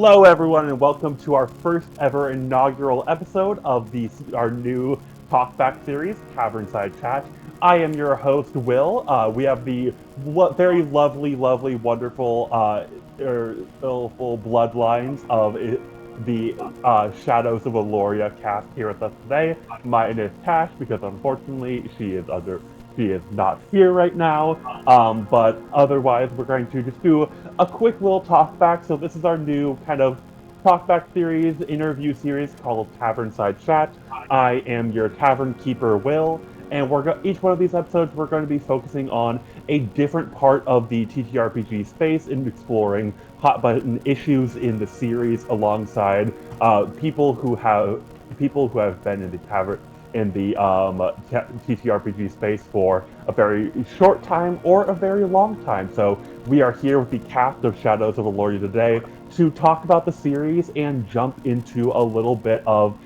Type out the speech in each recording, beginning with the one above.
Hello, everyone, and welcome to our first ever inaugural episode of our new talkback series, Tavernside Chats. I am your host, Will. We have the very lovely, wonderful, full bloodlines of the Shadows of Eloria cast here with us today. My name is Tash, because unfortunately she is not here right now. But otherwise, we're going to just do a quick little talkback. So this is our new kind of talkback series, interview series called Tavernside Chats. I am your Tavernkeeper, Will, and each one of these episodes we're going to be focusing on a different part of the TTRPG space and exploring hot button issues in the series alongside people who have been in the TTRPG space for a very short time or a very long time. So we are here with the cast of Shadows of Eloria today to talk about the series and jump into a little bit of,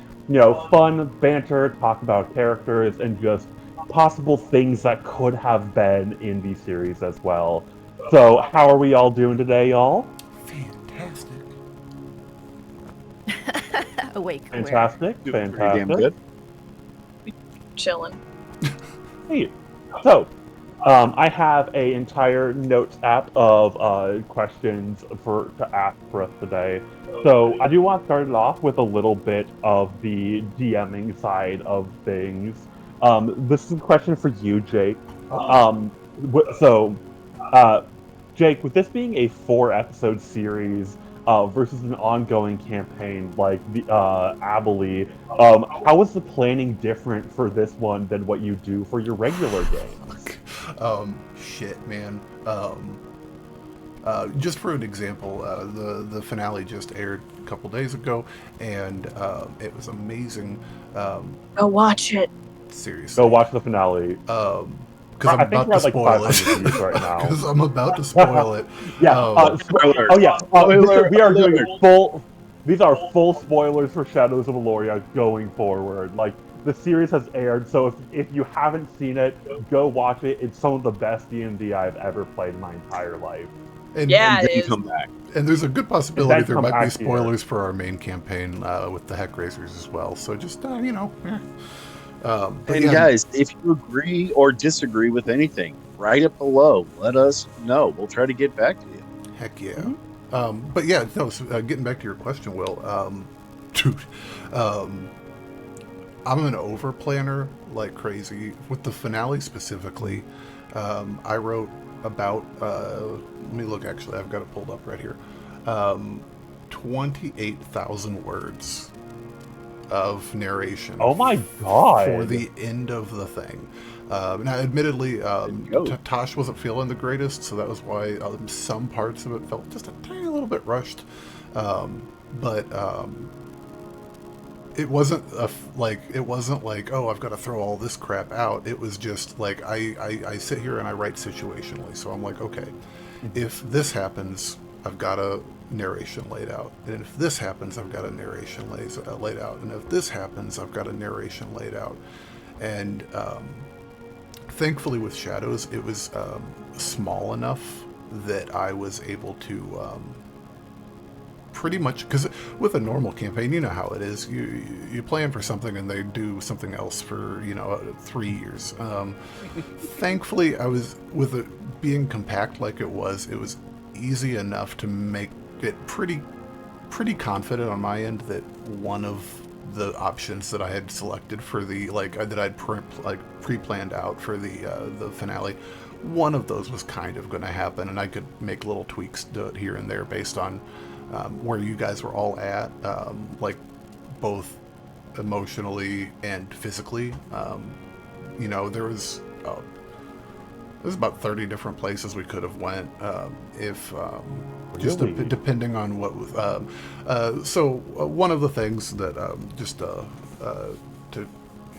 fun banter, talk about characters, and just possible things that could have been in the series as well. So how are we all doing today, y'all? Fantastic. Awake. Fantastic. Pretty damn good. Chilling. Hey, so I have an entire notes app of questions to ask for us today. So I do want to start it off with a little bit of the DMing side of things. This is a question for you, Jake. Jake, with this being a 4-episode series versus an ongoing campaign like the Abhaile, how is the planning different for this one than what you do for your regular games? Shit, man. Just for an example, the finale just aired a couple days ago, and it was amazing. Go watch it. Seriously. Go watch the finale. Because I'm about to spoil it. Right now. Because I'm about to spoil it. Yeah. Spoilers. Oh yeah. We are doing Alert. full. These are full spoilers for Shadows of Eloria going forward. Like, the series has aired, so if you haven't seen it, go watch it. It's some of the best D&D I've ever played in my entire life. And it Then is. come back. And there's a good possibility there might be back spoilers for our main campaign with the Heck Raisers as well. So just, And guys, if you agree or disagree with anything, write it below. Let us know. We'll try to get back to you. Heck yeah. Mm-hmm. But yeah, no, so, getting back to your question, Will, dude, I'm an over planner like crazy. With the finale specifically, I wrote about, let me look, actually, I've got it pulled up right here, 28,000 words of narration. Oh my god! For the end of the thing. Now, admittedly, Tash wasn't feeling the greatest, so that was why some parts of it felt just a tiny little bit rushed. But it wasn't like, oh, I've got to throw all this crap out. It was just like I sit here and I write situationally. So I'm like, okay, if this happens, I've got a narration laid out, and if this happens, I've got a narration laid out, and if this happens, I've got a narration laid out. And thankfully with Shadows, it was small enough that I was able to pretty much, because with a normal campaign, you know how it is, you plan for something and they do something else for 3 years. Thankfully, I was, with it being compact like it was easy enough to make it pretty confident on my end that one of the options that I had selected for the that I'd pre-planned out for the finale, one of those was kind of going to happen, and I could make little tweaks to it here and there based on where you guys were all at, both emotionally and physically. There's about 30 different places we could have went depending on what was. So one of the things that to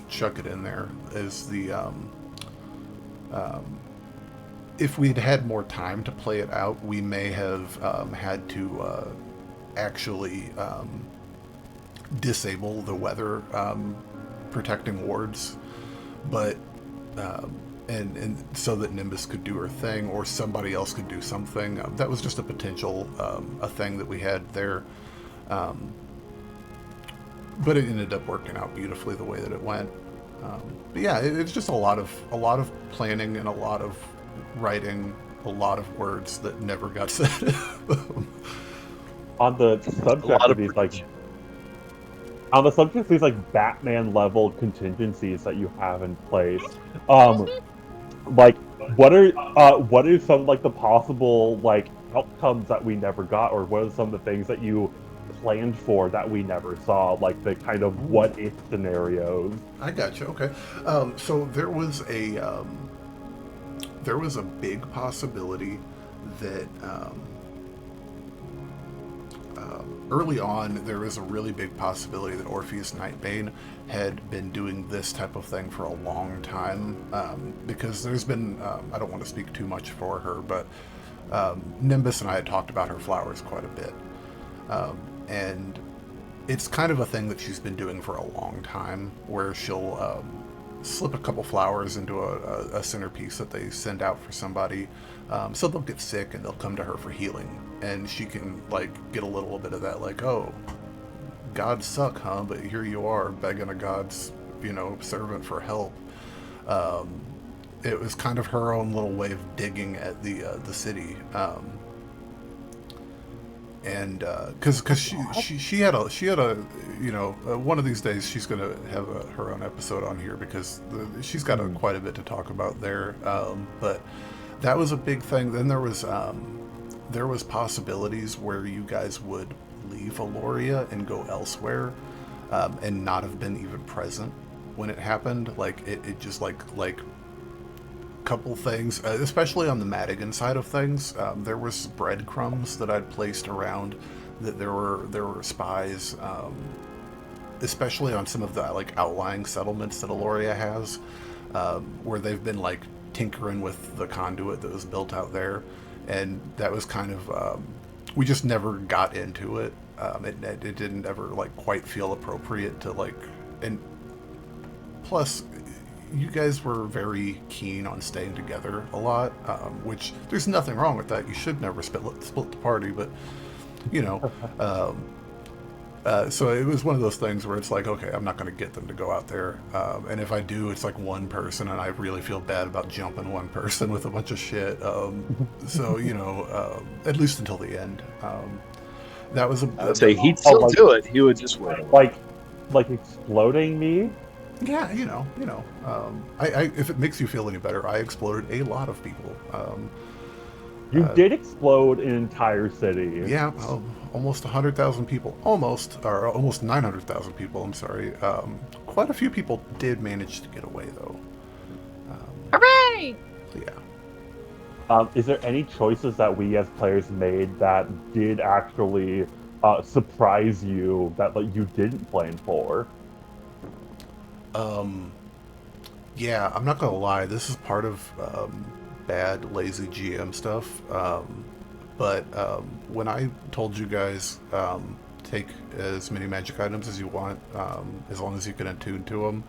chuck it in there is if we'd had more time to play it out, we may have had to actually disable the weather protecting wards, but. And so that Nimbus could do her thing, or somebody else could do something. That was just a potential a thing that we had there. But it ended up working out beautifully the way that it went. But yeah, it's just a lot of planning and a lot of writing, a lot of words that never got said. On the A subject lot of of these, like, production. on the subject of these, like, Batman level contingencies that you have in place, like, what are some, like, the possible, like, outcomes that we never got, or what are some of the things that you planned for that we never saw, like the kind of what-if scenarios? I got you. Okay. So there was a big possibility that early on there was a really big possibility that Orpheus Nightbane had been doing this type of thing for a long time, because there's been I don't want to speak too much for her, but Nimbus and I had talked about her flowers quite a bit, and it's kind of a thing that she's been doing for a long time, where she'll slip a couple flowers into a centerpiece that they send out for somebody, so they'll get sick and they'll come to her for healing, and she can like get a little bit of that, like, oh, gods suck, huh? But here you are begging a god's servant for help. It was kind of her own little way of digging at the city. And because she had a one of these days she's gonna have her own episode on here, because she's got quite a bit to talk about there. But that was a big thing. Then there was possibilities where you guys would leave Eloria and go elsewhere, and not have been even present when it happened. Like it just like couple things, especially on the Madigan side of things. There was breadcrumbs that I'd placed around that there were spies, especially on some of the like outlying settlements that Eloria has, where they've been like tinkering with the conduit that was built out there, and that was kind of we just never got into it. It didn't ever like quite feel appropriate to like, and plus you guys were very keen on staying together a lot, which there's nothing wrong with that. You should never split the party, but so it was one of those things where it's like, okay, I'm not going to get them to go out there, and if I do, it's like one person, and I really feel bad about jumping one person with a bunch of shit. So at least until the end. That was I'd say he'd still do it. He would just wait. Like exploding me. Yeah, I if it makes you feel any better, I exploded a lot of people. You did explode an entire city. Yeah, almost 100,000 people. Almost 900,000 people, I'm sorry. Quite a few people did manage to get away, though. Hooray! Yeah. Is there any choices that we as players made that did actually surprise you, that like you didn't plan for? Yeah, I'm not gonna lie, this is part of bad, lazy GM stuff. But when I told you guys take as many magic items as you want, as long as you can attune to them,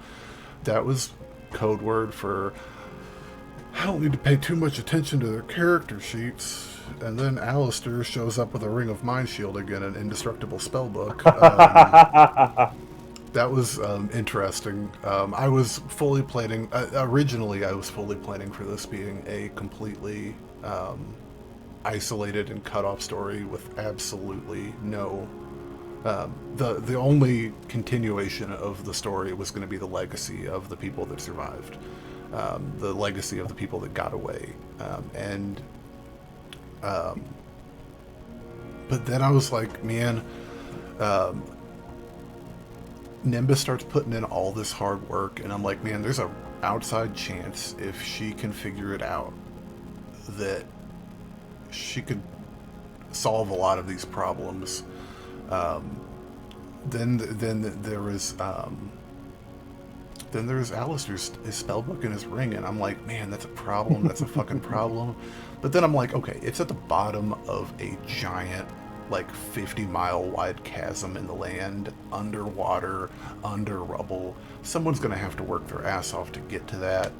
that was code word for I don't need to pay too much attention to their character sheets. And then Alistair shows up with a Ring of Mind Shield again, an indestructible spellbook. That was interesting. I was fully planning, originally I was fully planning for this being a completely isolated and cut off story with absolutely no, the only continuation of the story was going to be the legacy of the people that survived, the legacy of the people that got away. But then I was like, man, Nimbus starts putting in all this hard work, and I'm like, man, there's a outside chance if she can figure it out that she could solve a lot of these problems. Then there was Alistair's his spellbook and his ring, and I'm like, man, that's a problem. That's a fucking problem. But then I'm like, okay, it's at the bottom of a giant, like 50-mile wide chasm in the land, underwater, under rubble. Someone's gonna have to work their ass off to get to that.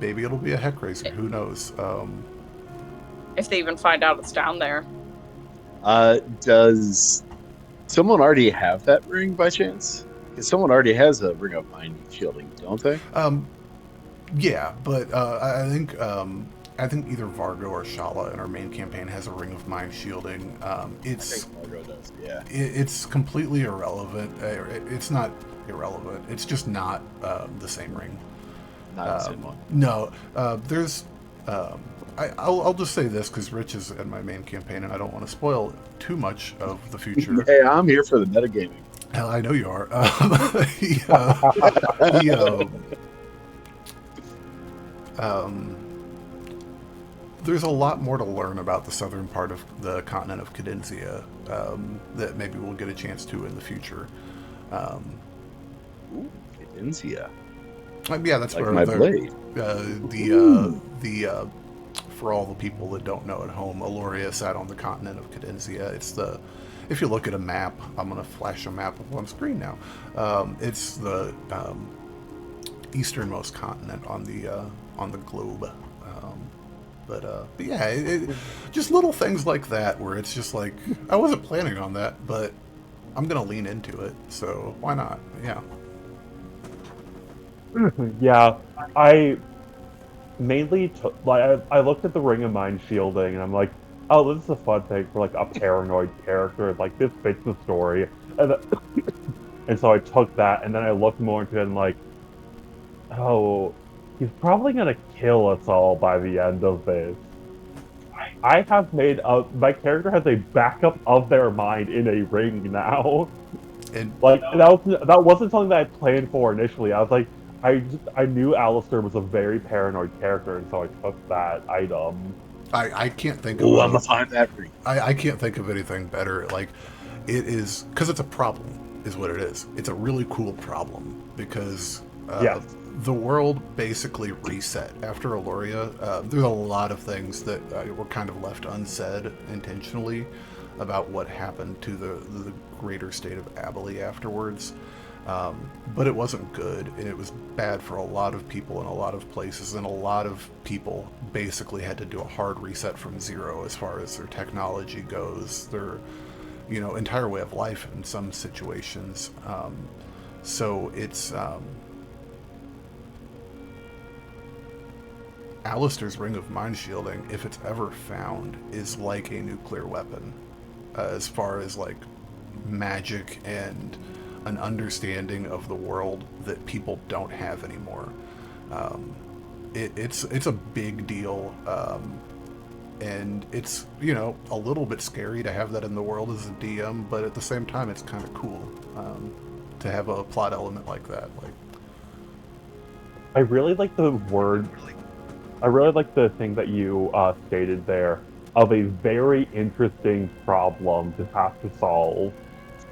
Maybe it'll be a heck raiser. Who knows? If they even find out it's down there. Does someone already have that ring by chance? Because someone already has a ring of mind shielding, don't they? Yeah, but I think either Vargo or Shala in our main campaign has a ring of mind shielding. I think Margot does. Yeah. It's completely irrelevant. It's not irrelevant. It's just not the same ring. Not the same one. No, there's. I'll just say this because Rich is in my main campaign, and I don't want to spoil too much of the future. Hey, I'm here for the metagaming. Hell, I know you are. There's a lot more to learn about the southern part of the continent of Cadenzia that maybe we'll get a chance to in the future. Ooh, Cadenzia. Yeah, that's Like where my blade. For all the people that don't know at home, Eloria sat on the continent of Cadenzia. It's the, if you look at a map, I'm going to flash a map up on screen now. It's the easternmost continent on the globe. But yeah, just little things like that where it's just like, I wasn't planning on that, but I'm going to lean into it, so why not? Yeah. Yeah, I mainly I looked at the Ring of Mind shielding, and I'm like, oh, this is a fun thing for like a paranoid character. Like this fits the story, and so I took that, and then I looked more into it, and like, oh, he's probably gonna kill us all by the end of this. I have made my character has a backup of their mind in a ring now. And Like that wasn't something that I planned for initially. I was like, I knew Alistair was a very paranoid character, and so I took that item. I can't think of. Oh, I'm gonna find that ring. I can't think of anything better. Like, it is because it's a problem, is what it is. It's a really cool problem because Yes. the world basically reset after Eloria. There's a lot of things that were kind of left unsaid intentionally about what happened to the greater state of Abhaile afterwards. But it wasn't good, and it was bad for a lot of people in a lot of places, and a lot of people basically had to do a hard reset from zero as far as their technology goes, their entire way of life in some situations. So it's Alistair's Ring of Mind Shielding, if it's ever found, is like a nuclear weapon as far as like magic and an understanding of the world that people don't have anymore. It's a big deal, and it's a little bit scary to have that in the world as a DM, but at the same time it's kind of cool to have a plot element like that. Like, I really like the word. I really like the thing that you stated there of a very interesting problem to have to solve.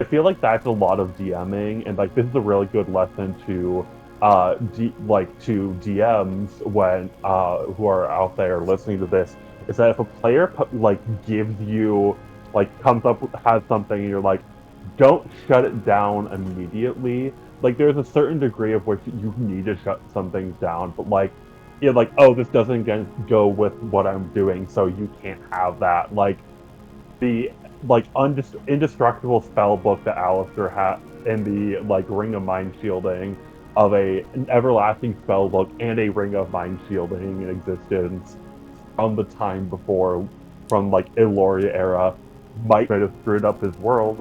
I feel like that's a lot of DMing, and like this is a really good lesson to to DMs when who are out there listening to this. Is that if a player gives you comes up has something, and you're like, don't shut it down immediately. Like there's a certain degree of which you need to shut some things down, but like you're like, oh, this doesn't go with what I'm doing, so you can't have that. Like the indestructible spell book that Alistair had in the Ring of Mind Shielding of an everlasting spell book and a Ring of Mind Shielding in existence from the time before, from Eloria era, might have screwed up his world.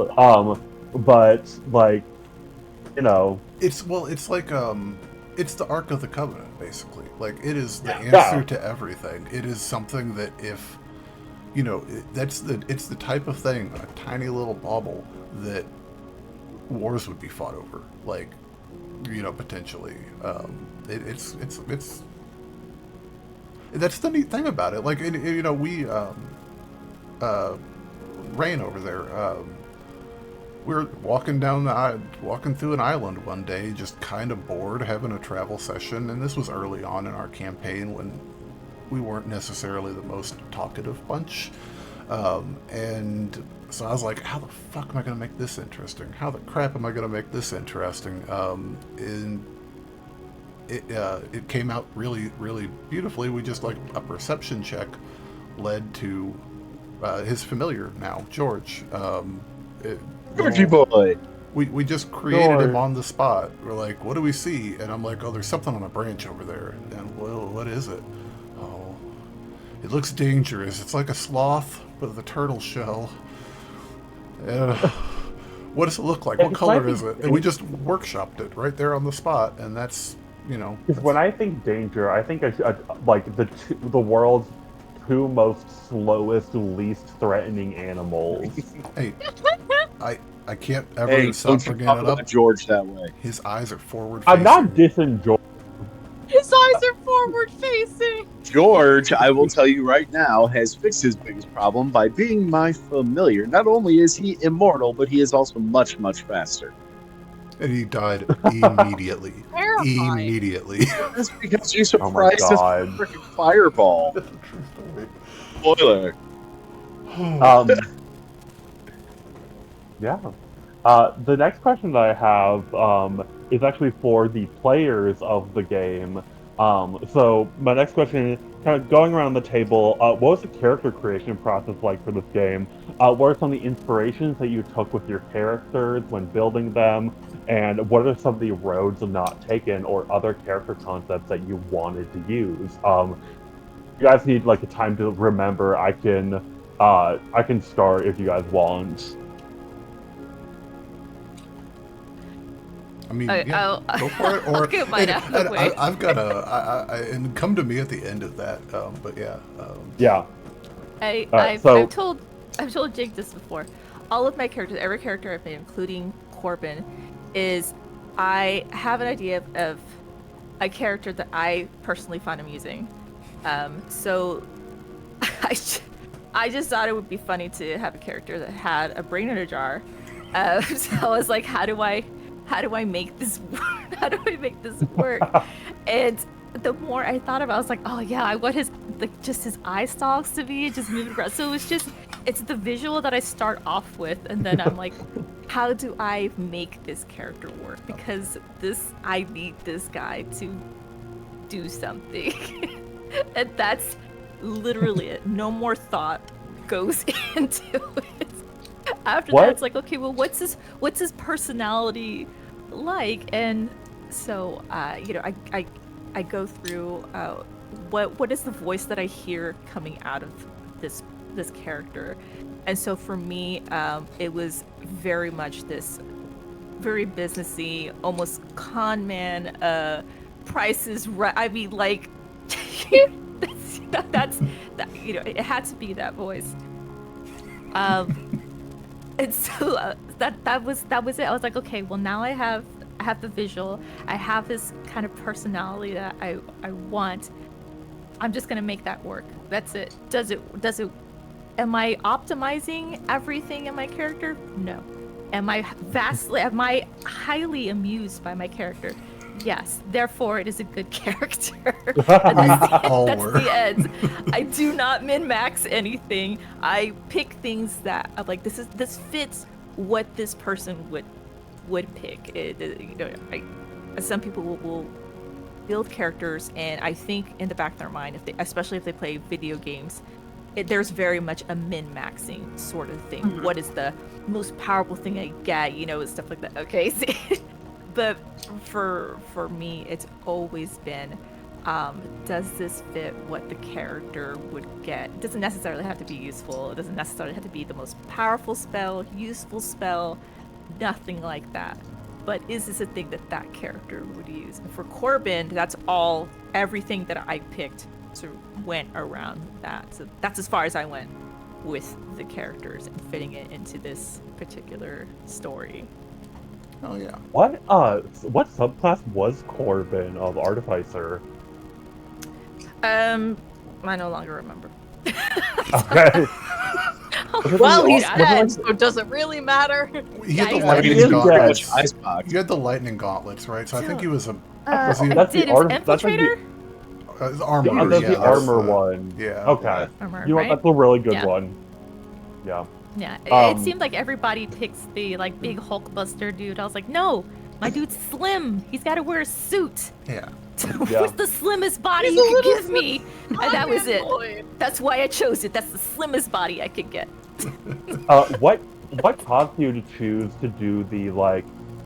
But it's the Ark of the Covenant, basically. Like, it is the answer to everything. It is something that if it's the type of thing, a tiny little bauble that wars would be fought over, potentially. It's that's the neat thing about it. Like, we Rain over there. We were walking through an island one day, just kind of bored, having a travel session, and this was early on in our campaign when we weren't necessarily the most talkative bunch. And so I was like, how the fuck am I going to make this interesting? How the crap am I going to make this interesting? And it came out really, really beautifully. We just, a perception check led to his familiar now, George. Georgie boy. We just created George. him on the spot. We're like, what do we see? And I'm like, oh, there's something on a branch over there. And well, what is it? Oh, it looks dangerous. It's like a sloth with a turtle shell. What does it look like? What It's color like- is it? And we just workshopped it right there on the spot. And that's, Because when I think danger, I think like the world's two most slowest, least threatening animals. hey, I can't ever Hey, stop don't you bringing talk it up. about George that way. His eyes are forward. I'm not dissing George. His eyes are forward facing. George, I will tell you right now, has fixed his biggest problem by being my familiar. Not only is he immortal, but he is also much, much faster. And he died immediately. Terrifying. Immediately. That's because you Oh my surprised his god. freaking fireball. That's a true story. Spoiler. Yeah. The next question that I have is actually for the players of the game. So my next question is kind of going around the table. What was the character creation process like for this game? What are some of the inspirations that you took with your characters when building them? And what are some of the roads not taken or other character concepts that you wanted to use? You guys need like a time to remember. I can start if you guys want. I mean, Okay, yeah, go for it. Or I'll get mine out of the and way. I've got and come to me at the end of that. But yeah, Yeah. I've told Jake this before. All of my characters, every character I've made, including Corbin, is I have an idea of a character that I personally find amusing. So I just thought it would be funny to have a character that had a brain in a jar. So I was like, how do I make this work? And the more I thought about it, I was like, oh yeah, I want his eye stalks to be just moving around. So it's the visual that I start off with, and then I'm like, how do I make this character work? Because I need this guy to do something. And that's literally it. No more thought goes into it. After that, it's like, okay, well, what's his personality like? And so, I go through what is the voice that I hear coming out of this character, and so for me, it was very much this very businessy, almost con man. Price is right. I mean, like, that's it had to be that voice. And so that was it. I was like, okay, well now I have the visual. I have this kind of personality that I want. I'm just gonna make that work. That's it. Does it? Am I optimizing everything in my character? No. Am I highly amused by my character? Yes. Therefore, it is a good character. That's the end. I do not min-max anything. I pick things that I'm like, this fits what this person would pick. Some people will build characters, and I think in the back of their mind, especially if they play video games, there's very much a min-maxing sort of thing. Mm-hmm. What is the most powerful thing I get? Stuff like that. Okay. But for me, it's always been, does this fit what the character would get? It doesn't necessarily have to be useful. It doesn't necessarily have to be the most powerful spell, useful spell, nothing like that. But is this a thing that character would use? And for Corbin, that's everything that I picked went around that. So that's as far as I went with the characters and fitting it into this particular story. oh yeah. What subclass was Corbin of Artificer? I no longer remember. Okay. Well, he's dead, so it doesn't really matter. He had the Yeah, lightning he's gauntlets. dead. Icebox. You had the lightning gauntlets, right? So I think he was a. That's Did the his arm. That's like infiltrator? His armor. that's yeah, the that's armor the- one. Yeah. Okay. Armor, You know what? right? That's a really good Yeah. one. Yeah. Yeah, Um, it seemed like everybody picks the big Hulkbuster dude. I was like, no, my dude's slim. He's got to wear a suit. Yeah. Yeah. What's the slimmest body you can give me? And that was it. Boy. That's why I chose it. That's the slimmest body I could get. What caused you to choose to do the like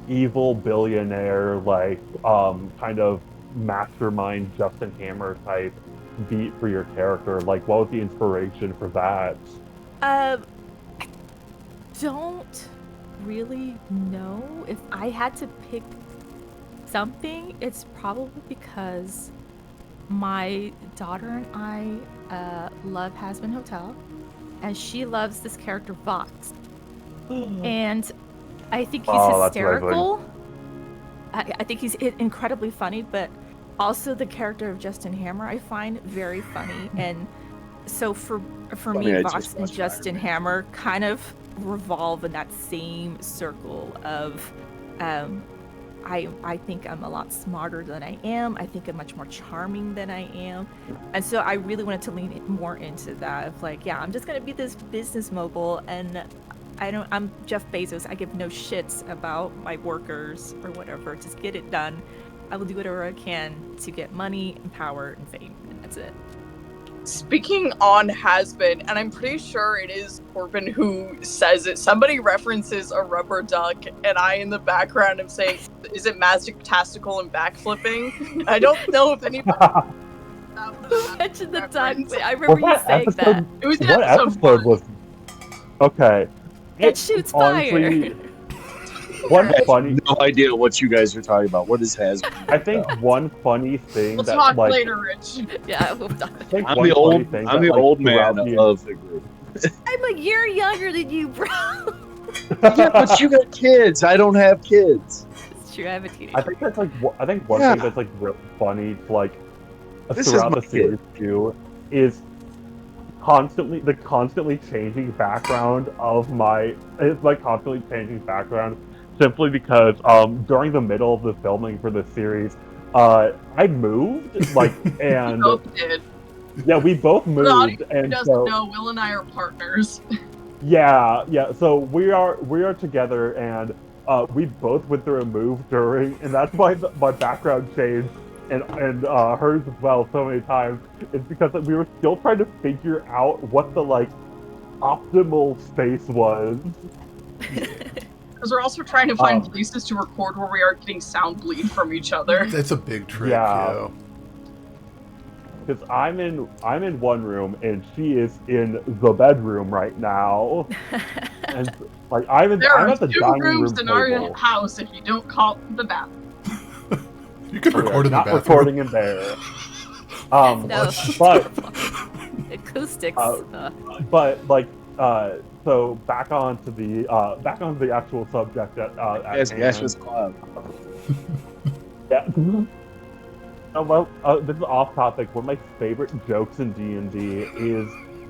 evil billionaire like kind of mastermind Justin Hammer type beat for your character? Like, what was the inspiration for that? I don't really know. If I had to pick something, it's probably because my daughter and I love Has Been Hotel, and she loves this character Vox. And I think he's Oh, that's hysterical. I think he's incredibly funny, but also the character of Justin Hammer I find very funny. And so for Funny, me, I Vox just and watched Justin Iron Man. Hammer kind of revolve in that same circle of I think I'm a lot smarter than I am. I think I'm much more charming than I am. And so I really wanted to lean more into that of like, yeah, I'm just going to be this business mogul, and I'm Jeff Bezos. I give no shits about my workers or whatever. Just get it done. I will do whatever I can to get money and power and fame, and that's it. Speaking on Has Been, and I'm pretty sure it is Corbin who says it. Somebody references a rubber duck, and I in the background am saying, "Is it magic, tastical, and backflipping?" I don't know if anybody. Who mentioned the duck? reference. But I remember you saying that. It was in What episode episode was? Okay. It shoots honestly, fire. One I funny, have no idea what you guys are talking about. What is Has Been? I think one funny thing We'll that talk like later, Rich. Yeah, we'll talk. I think I'm one the funny old, thing I'm that, the like, old man throughout the- of the group. I'm a year younger than you, bro. Yeah, but you got kids. I don't have kids. It's true. I have a teenager. I think that's like I think one Yeah. thing that's like really funny to like This is throughout my the series too is the constantly changing background of constantly changing background simply because during the middle of the filming for this series I moved like and Both did. yeah we both For the moved audience who and doesn't so know, Will and I are partners. yeah so we are together and we both went through a move during, and that's why my background changed and hers as well so many times. It's because we were still trying to figure out what the like optimal space was. Because we're also trying to find places to record where we are getting sound bleed from each other. That's a big trick. Yeah. Because I'm in one room and she is in the bedroom right now, and like I'm There are at the two dining rooms room in our table. house if you don't call the bathroom. You can We are record in the not bathroom. recording in there. No. But Acoustics. but like so back on to the actual subject at Yes, hand. gaseous cloud. Yeah. This is off topic. One of my favorite jokes in D&D is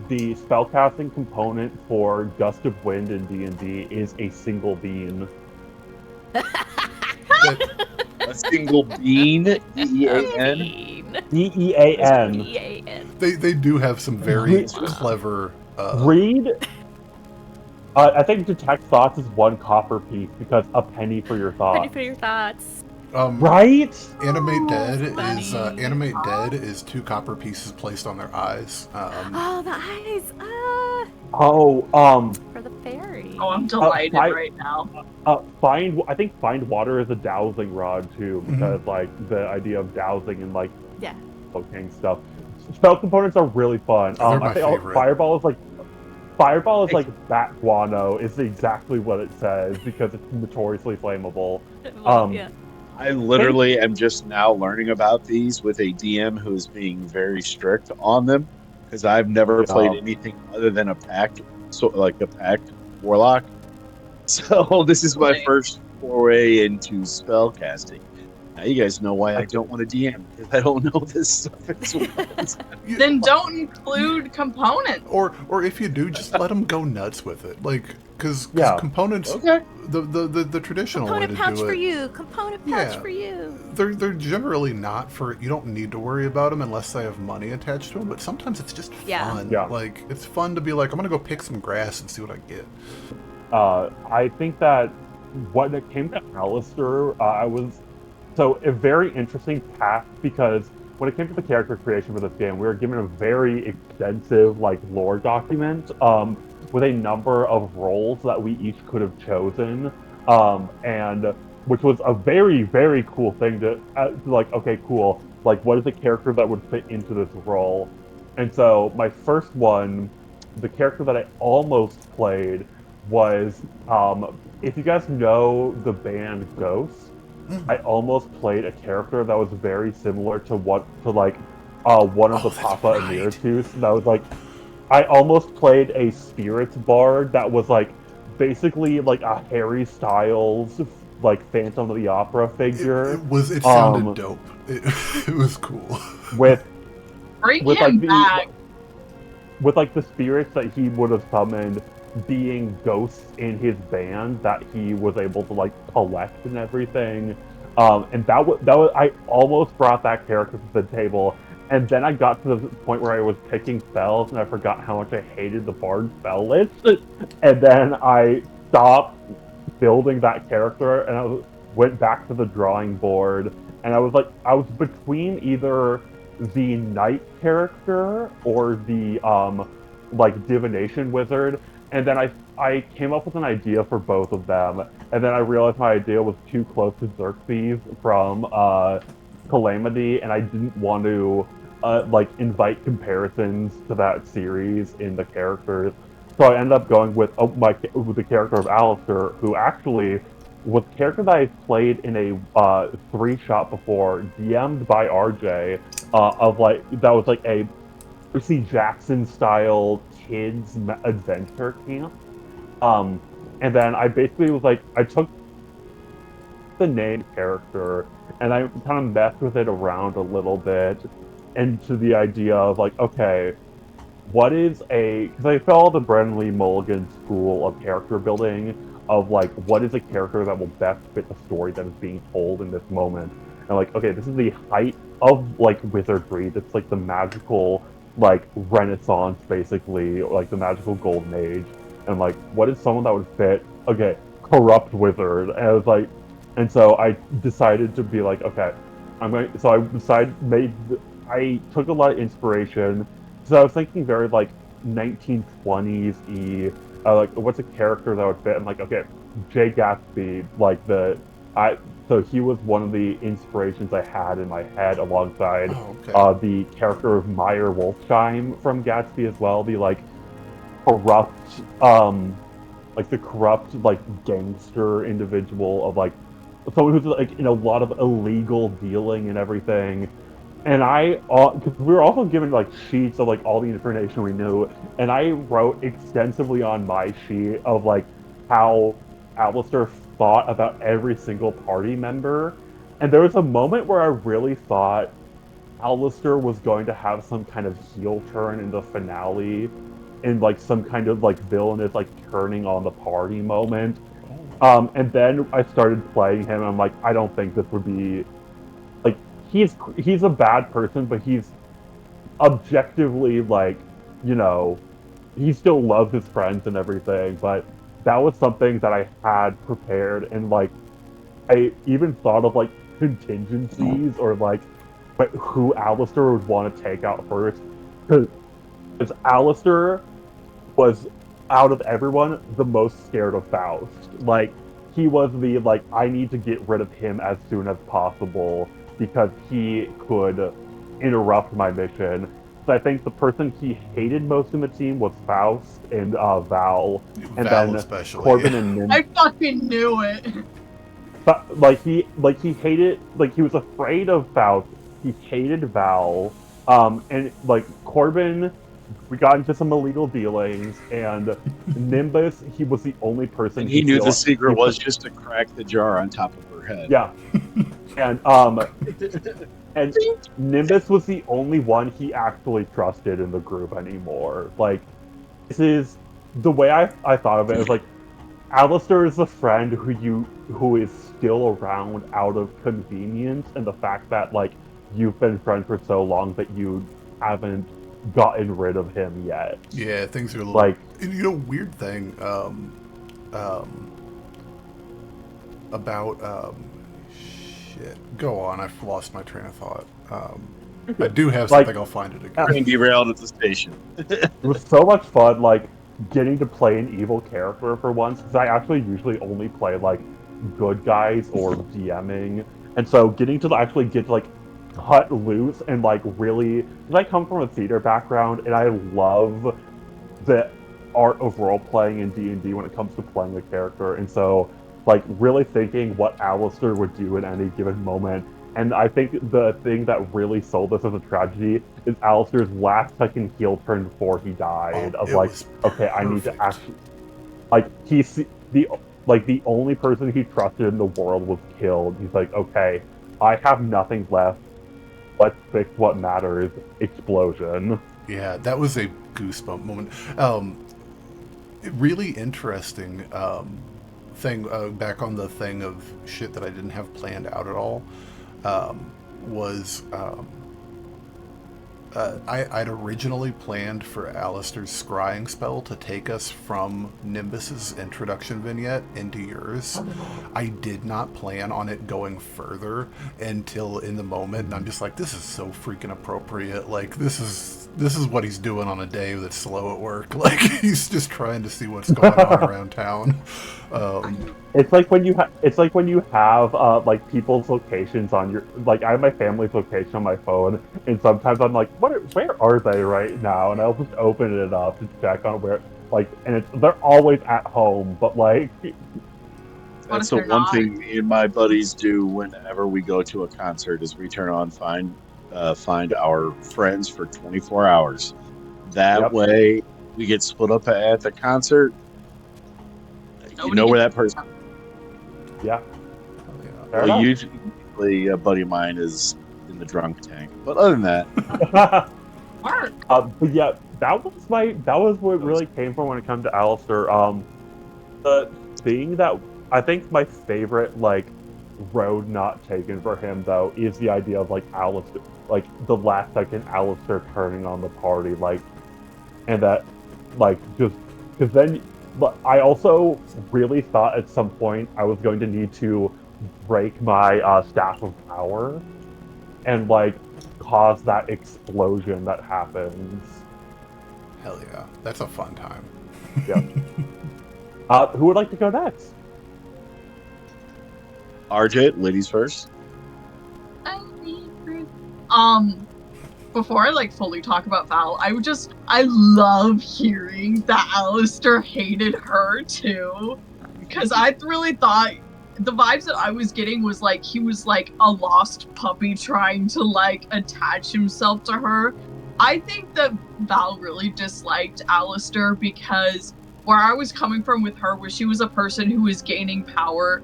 the spellcasting component for Gust of Wind in D&D is a single bean. A single bean, D-E-A-N. D-E-A-N. E-A-N. They do have some very clever. Read. I think Detect Thoughts is 1 copper piece because a penny for your Ready thoughts. for your thoughts. Right? Animate Dead funny. is Animate Dead is 2 copper pieces placed on their eyes. Oh, the eyes. Oh, For the fairy. Oh, I'm delighted I- right now. I think Find Water is a dowsing rod too, because like the idea of dowsing and like Yeah. poking stuff. Spell components are really fun. They're my I think favorite. Fireball is like bat guano is exactly what it says because it's notoriously flammable. Yeah. I literally am just now learning about these with a DM who is being very strict on them because I've never played anything other than a pact, so like a pact warlock. So this is my first foray into spell casting. Now you guys know why I don't want to DM because I don't know this stuff as well. Then don't include components. Or if you do, just let them go nuts with it. Like, because Yeah. components, Okay. the traditional way Component to pouch do for it, you. Component pouch Yeah. for you. they're generally not for. You don't need to worry about them unless they have money attached to them. But sometimes it's just Yeah. fun. Yeah. Like it's fun to be like, I'm gonna go pick some grass and see what I get. I think that when it came to Alistair, I was so a very interesting path because when it came to the character creation for this game, we were given a very extensive like lore document with a number of roles that we each could have chosen, and which was a very, very cool thing to like. Okay, cool. Like, what is a character that would fit into this role? And so my first one, the character that I almost played was, if you guys know the band Ghost, I almost played a character that was very similar to one of the that's Papa right. Emeritus. That was like, I almost played a spirits bard that was like basically like a Harry Styles like Phantom of the Opera figure. It sounded dope. It was cool. with Bring with him like back. the spirits that he would have summoned being ghosts in his band that he was able to like collect and everything. And that was I almost brought that character to the table, and then I got to the point where I was picking spells and I forgot how much I hated the bard spell list, and then I stopped building that character and went back to the drawing board, and I was between either the knight character or the like divination wizard, and then I came up with an idea for both of them, and then I realized my idea was too close to Xerxes from Calamity, and I didn't want to like invite comparisons to that series in the characters. So I ended up going with with the character of Alistair, who actually was a character that I played in a 3-shot before, DM'd by RJ, of like that was like a Percy Jackson style kids adventure camp. And then I basically was like, I took the name character and I kind of messed with it around a little bit into the idea of like, okay, what is because I follow the Brennan Lee Mulligan school of character building of like, what is a character that will best fit the story that is being told in this moment? And like, okay, this is the height of like wizardry. That's like the magical like Renaissance, basically, or like the magical golden age. And like, what is someone that would fit? Okay, corrupt wizard. And I was like, and so I decided to be like, okay, I'm going. So I I took a lot of inspiration. So I was thinking very like 1920s-y. Like, what's a character that would fit? I'm like, okay, Jay Gatsby, like so he was one of the inspirations I had in my head alongside the character of Meyer Wolfsheim from Gatsby as well, the like corrupt, like gangster individual of like someone who's like in a lot of illegal dealing and everything. And because we were also given like sheets of like all the information we knew, and I wrote extensively on my sheet of like how Alistair thought about every single party member. And there was a moment where I really thought Alistair was going to have some kind of heel turn in the finale, and like some kind of like villainous like turning on the party moment. And then I started playing him, and I'm like, I don't think this would be like he's a bad person, but he's objectively like, you know, he still loves his friends and everything. But that was something that I had prepared, and like I even thought of like contingencies or like who Alistair would want to take out first, because Alistair was, out of everyone, the most scared of Faust. Like, he was the, like, I need to get rid of him as soon as possible because he could interrupt my mission. So I think the person he hated most in the team was Faust and Val. And Val then especially. Corbin and Nim. I fucking knew it. But, like, he hated, like, he was afraid of Faust. He hated Val. And, like, Corbin, we got into some illegal dealings, and Nimbus, he was the only person. And he knew the secret was just to crack the jar on top of her head. Yeah, and Nimbus was the only one he actually trusted in the group anymore. Like, this is the way I thought of it. Is like, Alistair is the friend who is still around out of convenience, and the fact that like you've been friends for so long that you haven't gotten rid of him yet. Yeah, things are a little like, you know, weird thing about shit. Go on, I've lost my train of thought. I do have Like- something. I'll find it again. Train derailed at the station. It was so much fun, like, getting to play an evil character for once, because I actually usually only play, like, good guys or DMing, and so getting to actually get to, like, cut loose and, like, really... Because I come from a theater background, and I love the art of role-playing in D&D when it comes to playing a character, and so, like, really thinking what Alistair would do in any given moment. And I think the thing that really sold this as a tragedy is Alistair's last second heel turn before he died. Oh, Of it like, was okay, I need to perfect. actually, like, he's the only person he trusted in the world was killed. He's like, okay, I have nothing left. Let's fix what matters. Explosion. Yeah, that was a goosebump moment. Really interesting thing, back on the thing of shit that I didn't have planned out at all, was I'd originally planned for Alistair's scrying spell to take us from Nimbus's introduction vignette into yours. I did not plan on it going further until in the moment, and I'm just like, this is so freaking appropriate. Like, this is what he's doing on a day that's slow at work. Like, he's just trying to see what's going on around town. It's like when you have like people's locations on your, like, I have my family's location on my phone, and sometimes I'm like, where are they right now? And I'll just open it up to check on where, like, and they're always at home, but like. That's if the they're one not? thing me and my buddies do whenever we go to a concert is we turn on find our friends for 24 hours. That Yep. way we get split up at the concert. You Nobody know where gets- that person. Yeah. Yeah. Fair Well, enough. usually a buddy of mine is in the drunk tank, but other than that, Work. But yeah, that was what really came from when it comes to Alistair. The thing that I think my favorite, like, road not taken for him though is the idea of, like, Alistair, like, the last second Alistair turning on the party, like, and that, like, just because then. But I also really thought at some point I was going to need to break my staff of power and, like, cause that explosion that happens. Hell yeah, that's a fun time. Yeah. Who would like to go next? RJ, ladies first. Before I, like, fully talk about Val, I love hearing that Alistair hated her too, because I really thought the vibes that I was getting was like he was like a lost puppy trying to, like, attach himself to her. I think that Val really disliked Alistair because where I was coming from with her was she was a person who was gaining power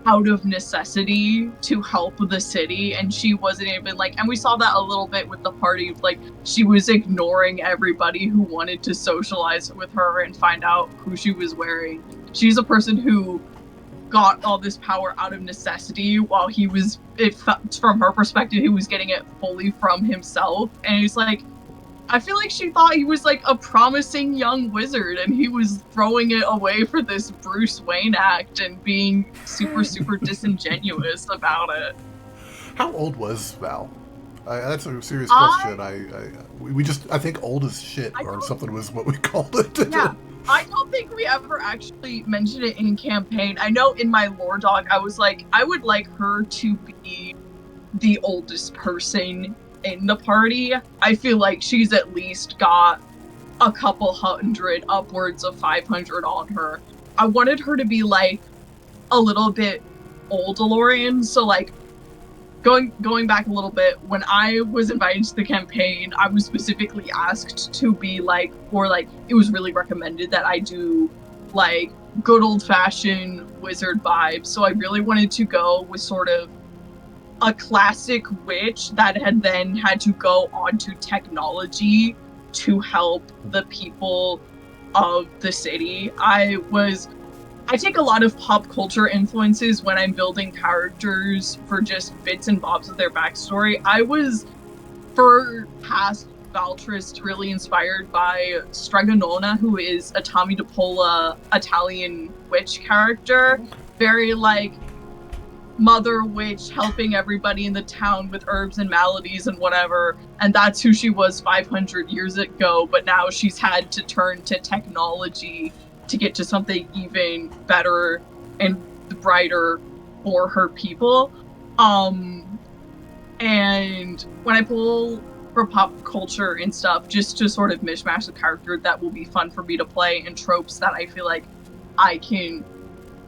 out of necessity to help the city, and she wasn't even, like, and we saw that a little bit with the party, like, she was ignoring everybody who wanted to socialize with her and find out who she was wearing. She's a person who got all this power out of necessity while from her perspective, he was getting it fully from himself, and he's like, I feel like she thought he was, like, a promising young wizard, and he was throwing it away for this Bruce Wayne act and being super, super disingenuous about it. How old was Val? That's a serious question. I think old as shit or something was what we called it. Yeah, I don't think we ever actually mentioned it in campaign. I know in my lore doc, I was like, I would like her to be the oldest person in the party. I feel like she's at least got a couple hundred, upwards of 500 on her. I wanted her to be, like, a little bit old Elorian, so, like, going back a little bit, when I was invited to the campaign, I was specifically asked to be, like, or, like, it was really recommended that I do, like, good old-fashioned wizard vibes, so I really wanted to go with sort of a classic witch that had then had to go onto technology to help the people of the city. I take a lot of pop culture influences when I'm building characters for just bits and bobs of their backstory. I was, for past Valtrist, really inspired by Stregonona, who is a Tommy DePola Italian witch character. Very, like, mother witch helping everybody in the town with herbs and maladies and whatever, and that's who she was 500 years ago, but now she's had to turn to technology to get to something even better and brighter for her people. And when I pull for pop culture and stuff, just to sort of mishmash the character that will be fun for me to play, and tropes that I feel like I can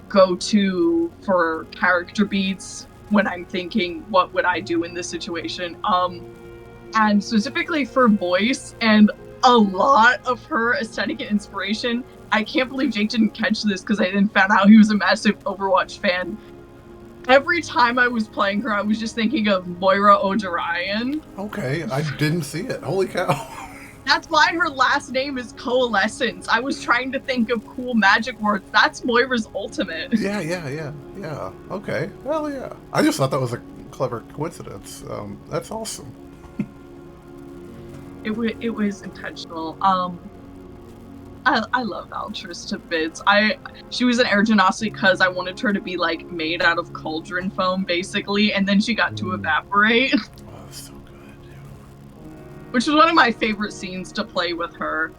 go to for character beats when I'm thinking, what would I do in this situation? And specifically for voice and a lot of her aesthetic and inspiration, I can't believe Jake didn't catch this because I then found out he was a massive Overwatch fan. Every time I was playing her, I was just thinking of Moira O'Dorian. Okay, I didn't see it. Holy cow. That's why her last name is Coalescence. I was trying to think of cool magic words. That's Moira's ultimate. Yeah. Okay. Well, yeah. I just thought that was a clever coincidence. That's awesome. It was intentional. I love Valtress to bits. She was an air genasi because I wanted her to be like made out of cauldron foam, basically, and then she got to evaporate. Oh, that's so good, dude. Which was one of my favorite scenes to play with her.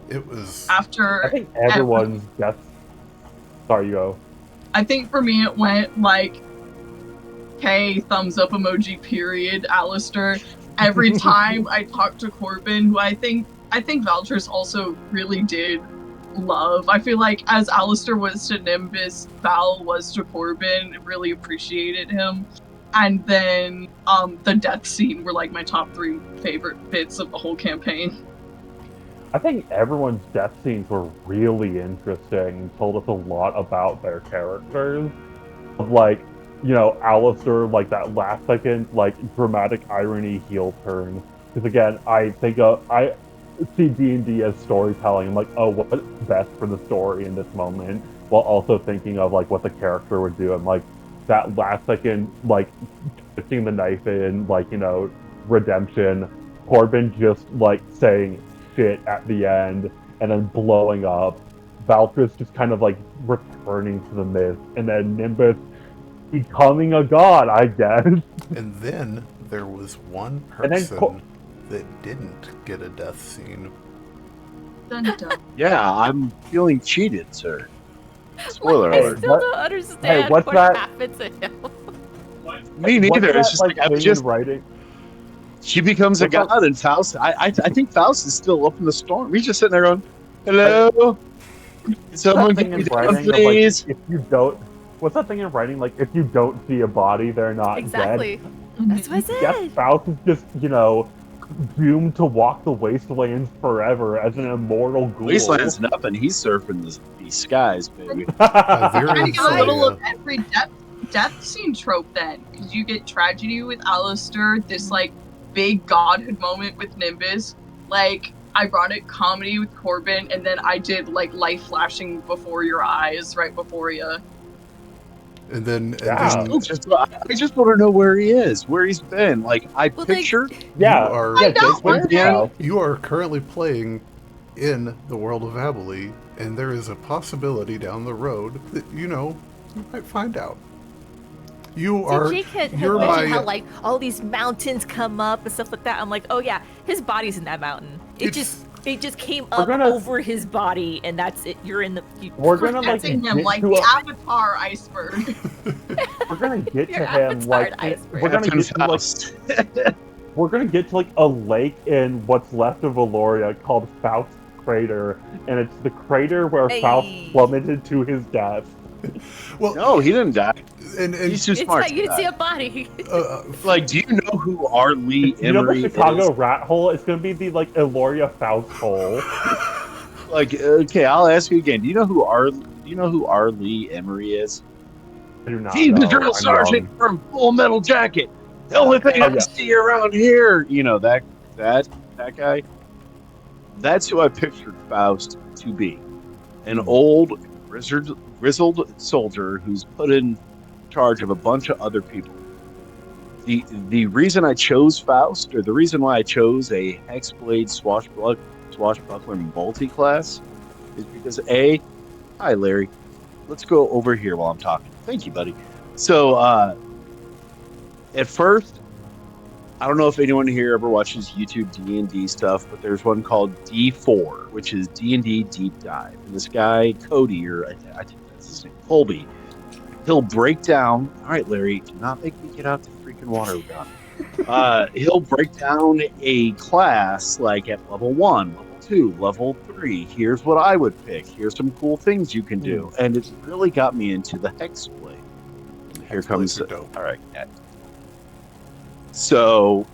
It was After I think everyone's death. Sorry, you go. I think for me it went like, hey, thumbs up emoji, period, Alistair. Every time I talked to Corbin, who I think Valtress also really did love. I feel like as Alistair was to Nimbus, Val was to Corbin, really appreciated him. And then the death scene were like my top 3 favorite bits of the whole campaign. I think everyone's death scenes were really interesting, told us a lot about their characters. Of like, you know, Alistair, like that last second, like dramatic irony heel turn. Because again, I see D&D as storytelling. I'm like, oh, what's best for the story in this moment? While also thinking of like what the character would do. And like that last second, like twitching the knife in, like, you know, redemption. Corbin just like saying shit at the end and then blowing up. Valtress just kind of like returning to the myth. And then Nimbus becoming a god, I guess. And then there was one person that didn't get a death scene. Dun, dun. Yeah, I'm feeling cheated, sir. Spoiler I alert. still don't understand Hey, what's what that? happened to him. Me neither. What's It's just that, like I'm thing just. in writing. She becomes a What's that- god, and Faust. I think Faust is still up in the storm. He's just sitting there going, "Hello, someone That thing get me in down, writing of, like, please." if you don't, what's that thing in writing? Like, if you don't see a body, they're not Exactly. dead. That's what I said. Yes, Faust is just, you know, doomed to walk the wastelands forever as an immortal ghoul. Wasteland's nothing. He's surfing these skies, baby. There I is get a little a, of every death scene trope then, because you get tragedy with Alistair, this like big godhood moment with Nimbus, like ironic comedy with Corbin, and then I did like life flashing before your eyes right before you. and then Yeah. I just want to know where he is, where he's been. Like I Well, they- picture. Yeah, You are- yeah, I know, Jake went okay. south. you are currently playing in the world of Abhaile, and there is a possibility down the road that, you know, you might find out. You So are Jake had you're mentioned my how like all these mountains come up and stuff like that. I'm like, oh yeah, his body's in that mountain. It It's- just came We're up gonna- over his body, and that's it. You're in the. We're gonna like Protecting him get like to the a, Avatar iceberg. we're gonna get to Your him like avatar iceberg. we're gonna Captain get to like Faust. we're gonna get to like a lake in what's left of Eloria called Faust Crater, and it's the crater where Faust Hey. plummeted to his death. well, No, he didn't die. and He's too It's smart. like to you didn't die. see a body. Like, do you know who R. Lee You know the Emery Chicago is? rat hole? It's gonna be the like Eloria Faust hole. Like, okay, I'll ask you again. Do you know who R. Lee Emery is? I do not He's the know. drill I'm sergeant young. from Full Metal Jacket. The only thing Oh, I yeah. see around here, you know, that guy. That's who I pictured Faust to be. An old grizzled soldier who's put in charge of a bunch of other people. The reason I chose Faust, or the reason why I chose a Hexblade swashbuckler multi-class, is because hi Larry, let's go over here while I'm talking. Thank you, buddy. So at first, I don't know if anyone here ever watches YouTube D&D stuff, but there's one called D4, which is D&D Deep Dive. And this guy, Cody, or I think that's his name, Colby, he'll break down. All right, Larry, do not make me get out the freaking water gun. He'll break down a class like at level 1, level 2, level 3. Here's what I would pick. Here's some cool things you can do. And it's really got me into the Hexblade. Here comes all right. So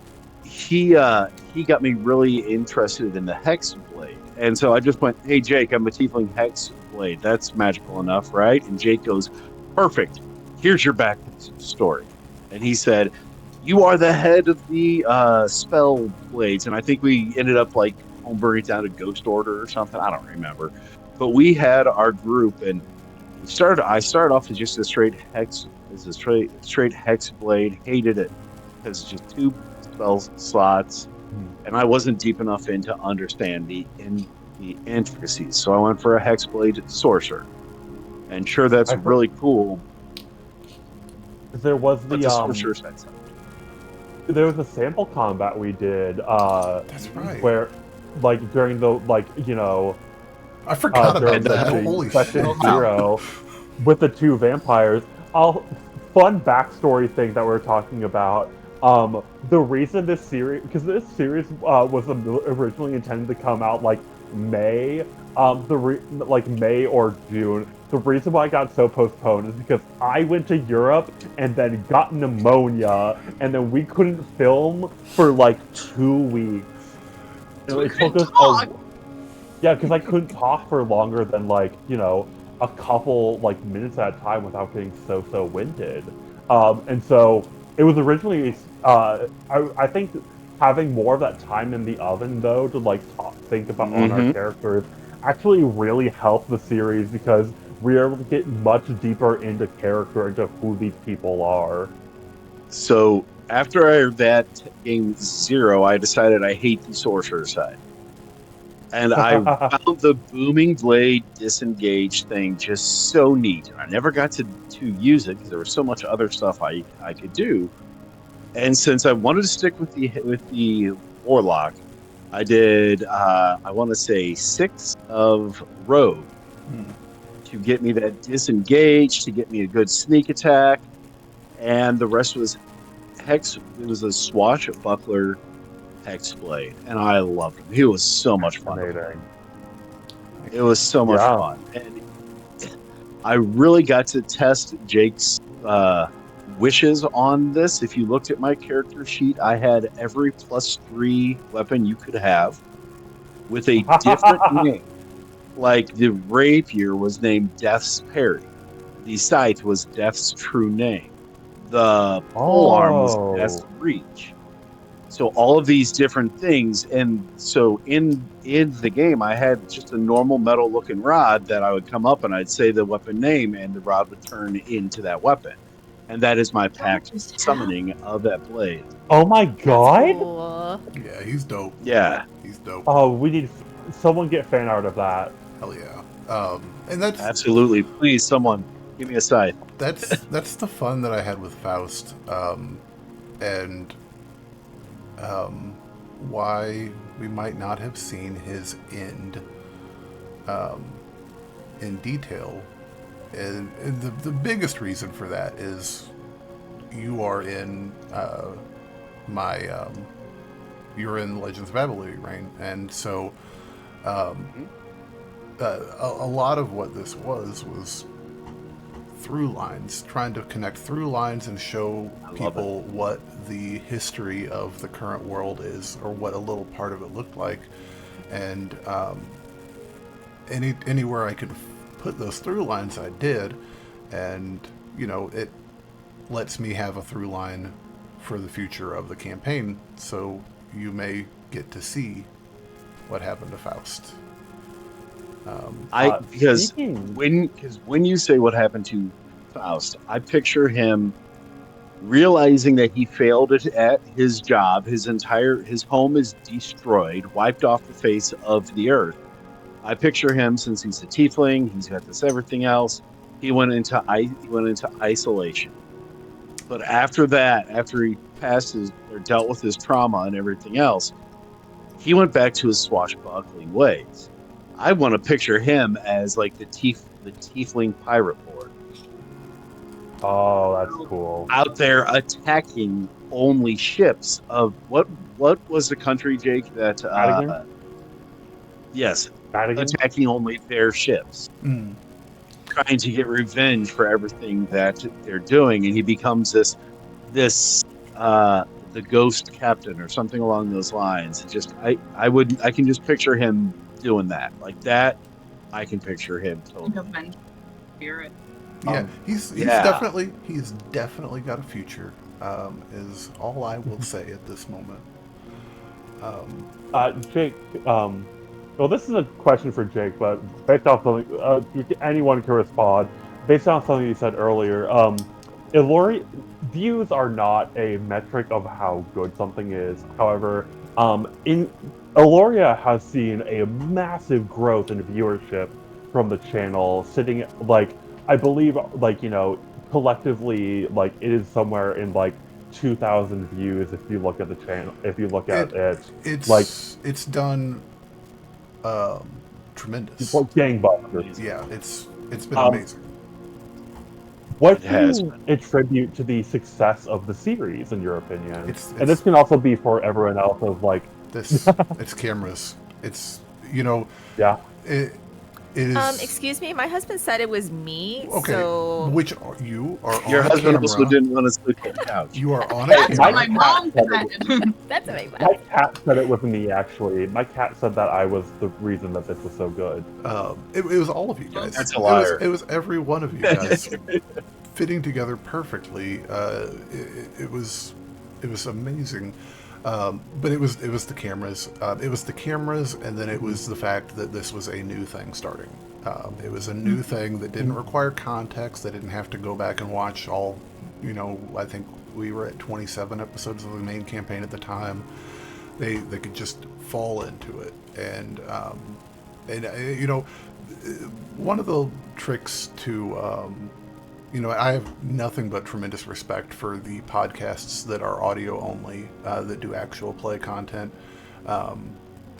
he got me really interested in the Hexblade. And so I just went, hey, Jake, I'm a tiefling Hexblade. That's magical enough, right? And Jake goes, perfect. Here's your backstory. And he said, you are the head of the spell blades. And I think we ended up like homebrewing down to Ghost Order or something. I don't remember. But we had our group, and I started off as just a straight Hexblade. Hated it because it's just 2 spell slots, and I wasn't deep enough in to understand the intricacies. So I went for a Hexblade sorcerer, and sure, that's really cool. There was the sorcerer side. There was a sample combat we did. That's right. Where, like during the I forgot about that. Holy session shit! 0 with the 2 vampires. Fun backstory thing that we're talking about. The reason this series, because this series was originally intended to come out like May, May or June. The reason why it got so postponed is because I went to Europe and then got pneumonia, and then we couldn't film for like 2 weeks. So it took us yeah, because I couldn't talk for longer than a couple minutes at a time without getting so winded. And so it was originally I think having more of that time in the oven though to think about on our characters actually really helped the series, because we were able to get much deeper into character, into who these people are. So after that game 0, I decided I hate the sorcerer side. And I found the booming blade disengage thing just so neat. I never got to use it because there was so much other stuff I could do. And since I wanted to stick with the warlock, I did I want to say 6 of rogue to get me that disengage, to get me a good sneak attack, and the rest was hex. It was a swashbuckler Hexblade, and I loved him. He was so much fun. It was so much fun, and I really got to test Jake's wishes on this. If you looked at my character sheet, I had every +3 weapon you could have with a different name. Like the rapier was named Death's Parry, the scythe was Death's true name, the polearm was Death's reach. So all of these different things, and so in the game, I had just a normal metal-looking rod that I would come up and I'd say the weapon name, and the rod would turn into that weapon, and that is my pact summoning of that blade. Oh my god! Cool. Yeah, he's dope. Yeah, he's dope. Oh, we need someone get fan art of that. Hell yeah! And that's absolutely. Please, someone give me a scythe. That's the fun that I had with Faust, and. Why we might not have seen his end in detail, and the biggest reason for that is you are in you're in Legends of Abhaile, right? And so a lot of what this was through lines, trying to connect through lines and show people what the history of the current world is, or what a little part of it looked like, and anywhere I could put those through lines I did, and it lets me have a through line for the future of the campaign, so you may get to see what happened to Faust. Because when you say what happened to Faust, I picture him realizing that he failed at his job. His home is destroyed, wiped off the face of the earth. I picture him, since he's a tiefling, he's got this everything else. He went into isolation. But after that, after he dealt with his trauma and everything else, he went back to his swashbuckling ways. I want to picture him as like the tiefling pirate lord. Oh, that's cool. Out there attacking only ships of what was the country, Jake? That Madigan? yes, Madigan? attacking only their ships, Mm. trying to get revenge for everything that they're doing, and he becomes this the ghost captain or something along those lines. It just I can just picture him doing that like that. I can picture him totally. Avenged spirit. Yeah, he's definitely got a future. Is all I will say at this moment. Jake, well, this is a question for Jake, but based off something, anyone can respond. Based on something you said earlier, Eloria views are not a metric of how good something is. However, in Eloria has seen a massive growth in viewership from the channel, sitting like I believe collectively it is somewhere in 2,000 views if you look at the channel. If you look at it's done tremendous. Gangbusters. Yeah, it's been amazing. What do you attribute to the success of the series, in your opinion? And this can also be for everyone else of it's cameras. It's yeah. It is. Excuse me, my husband said it was me. Okay, so... which are you are on Your husband camera. also didn't want to sleep on the couch. You are on That's camera. what my mom said. That's what I meant. My cat said it was me, actually. My cat said that I was the reason that this was so good. It was all of you guys. That's a liar. It was every one of you guys fitting together perfectly. It was amazing. But it was the cameras. It was the cameras, and then it was the fact that this was a new thing starting. It was a new thing that didn't require context. They didn't have to go back and watch all. I think we were at 27 episodes of the main campaign at the time. They could just fall into it, and one of the tricks to. I have nothing but tremendous respect for the podcasts that are audio only, that do actual play content. I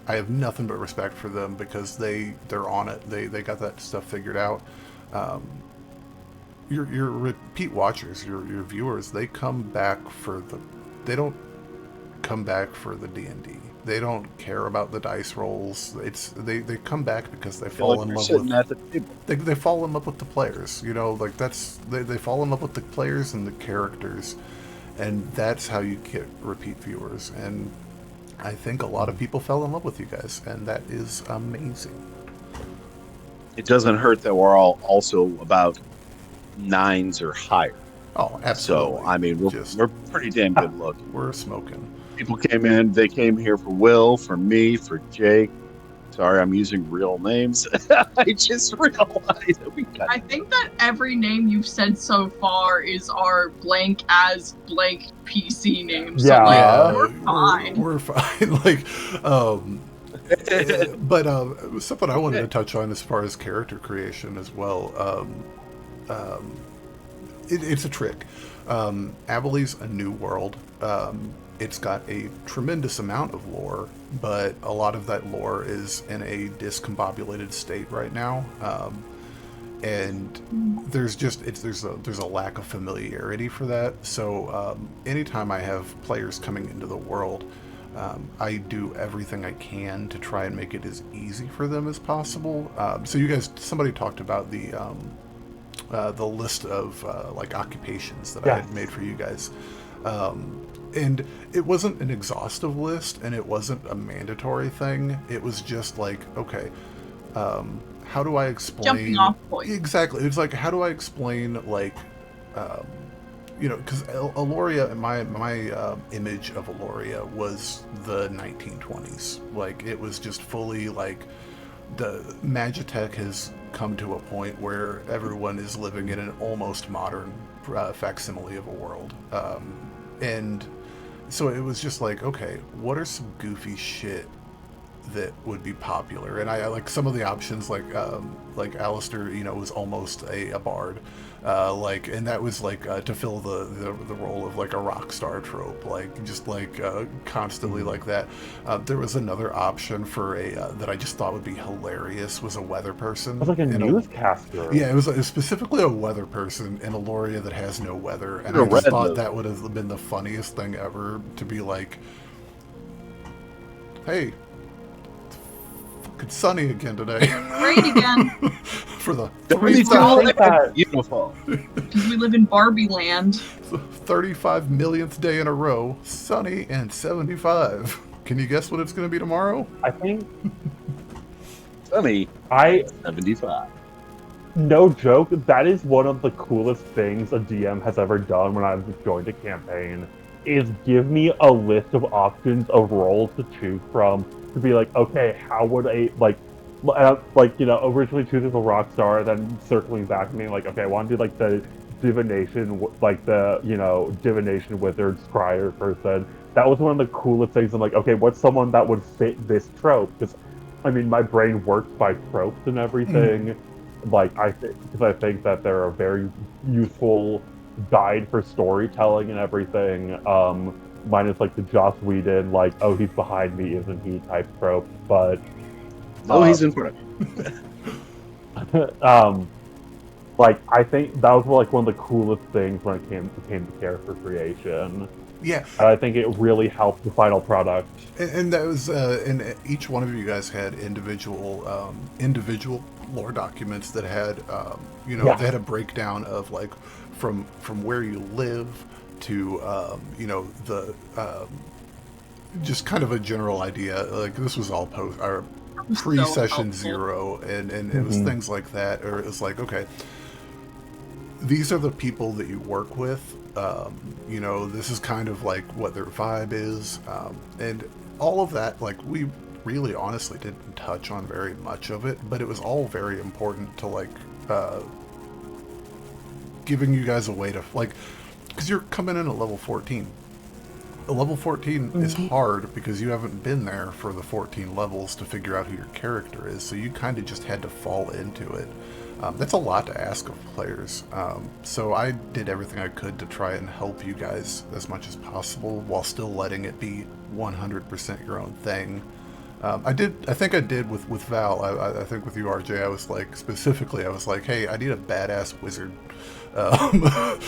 have nothing but respect for them because they're on it. They got that stuff figured out. Your repeat watchers, your viewers, they come back they don't come back for the D&D. They don't care about the dice rolls. They come back because they fall in love with at the table. They fall in love with the players. They fall in love with the players and the characters, and that's how you get repeat viewers. And I think a lot of people fell in love with you guys, and that is amazing. It doesn't hurt that we're all also about 9s or higher. Oh, absolutely. So I mean, we're pretty damn good looking. We're smoking. People came in. They came here for Will, for me, for Jake. Sorry, I'm using real names. I just realized that we got. I think that every name you've said so far is our blank as blank PC name. So Yeah. we're fine. We're fine. But something I wanted to touch on as far as character creation as well. It's a trick. Abhaile's a new world. It's got a tremendous amount of lore, but a lot of that lore is in a discombobulated state right now, and there's a lack of familiarity for that. So anytime I have players coming into the world, I do everything I can to try and make it as easy for them as possible. So you guys, somebody talked about the list of occupations that I had made for you guys. And it wasn't an exhaustive list, and it wasn't a mandatory thing. It was just okay, how do I explain? Jumping off point. Exactly. It's how do I explain because Eloria, my image of Eloria was the 1920s. It was just fully the Magitech has come to a point where everyone is living in an almost modern facsimile of a world, and so it was just okay, what are some goofy shit that would be popular, and I like some of the options, like Alistair, was almost a bard, and that was to fill the role of like a rock star trope, constantly like that. There was another option for a that I just thought would be hilarious, was a weather person. It was like a newscaster. Yeah, it was specifically a weather person in Eloria that has no weather, and I just thought that would have been the funniest thing ever, to be like, hey, it's sunny again today. Rain again. For the beautiful. Because we live in Barbie land. 35 millionth day in a row, sunny and 75. Can you guess what it's going to be tomorrow? I think sunny. 75. No joke, that is one of the coolest things a DM has ever done when I've joined a campaign, is give me a list of options of roles to choose from, to be like, okay, how would originally choosing the rock star, then circling back and being like, okay, I want to do like the divination, divination wizard scryer person. That was one of the coolest things. I'm like, okay, what's someone that would fit this trope? Because, I mean, my brain works by tropes and everything. I think that they're a very useful guide for storytelling and everything. Minus like the Joss Whedon, like, oh, he's behind me, isn't he, type trope. But he's in front of me. I think that was like one of the coolest things when it came to character creation. Yeah, and I think it really helped the final product. And that was, and each one of you guys had individual lore documents that had, they had a breakdown of like from where you live to, just kind of a general idea. Like, this was all pre-session 0, and it was things like that, or it was like, okay, these are the people that you work with. This is kind of like what their vibe is, and all of that. Like, we really honestly didn't touch on very much of it, but it was all very important to like giving you guys a way to like, because you're coming in at level 14. Level 14 is hard because you haven't been there for the 14 levels to figure out who your character is, so you kind of just had to fall into it. That's a lot to ask of players. So I did everything I could to try and help you guys as much as possible while still letting it be 100% your own thing. I think I did with Val. I think with you, RJ, I was like, specifically, I was like, hey, I need a badass wizard. I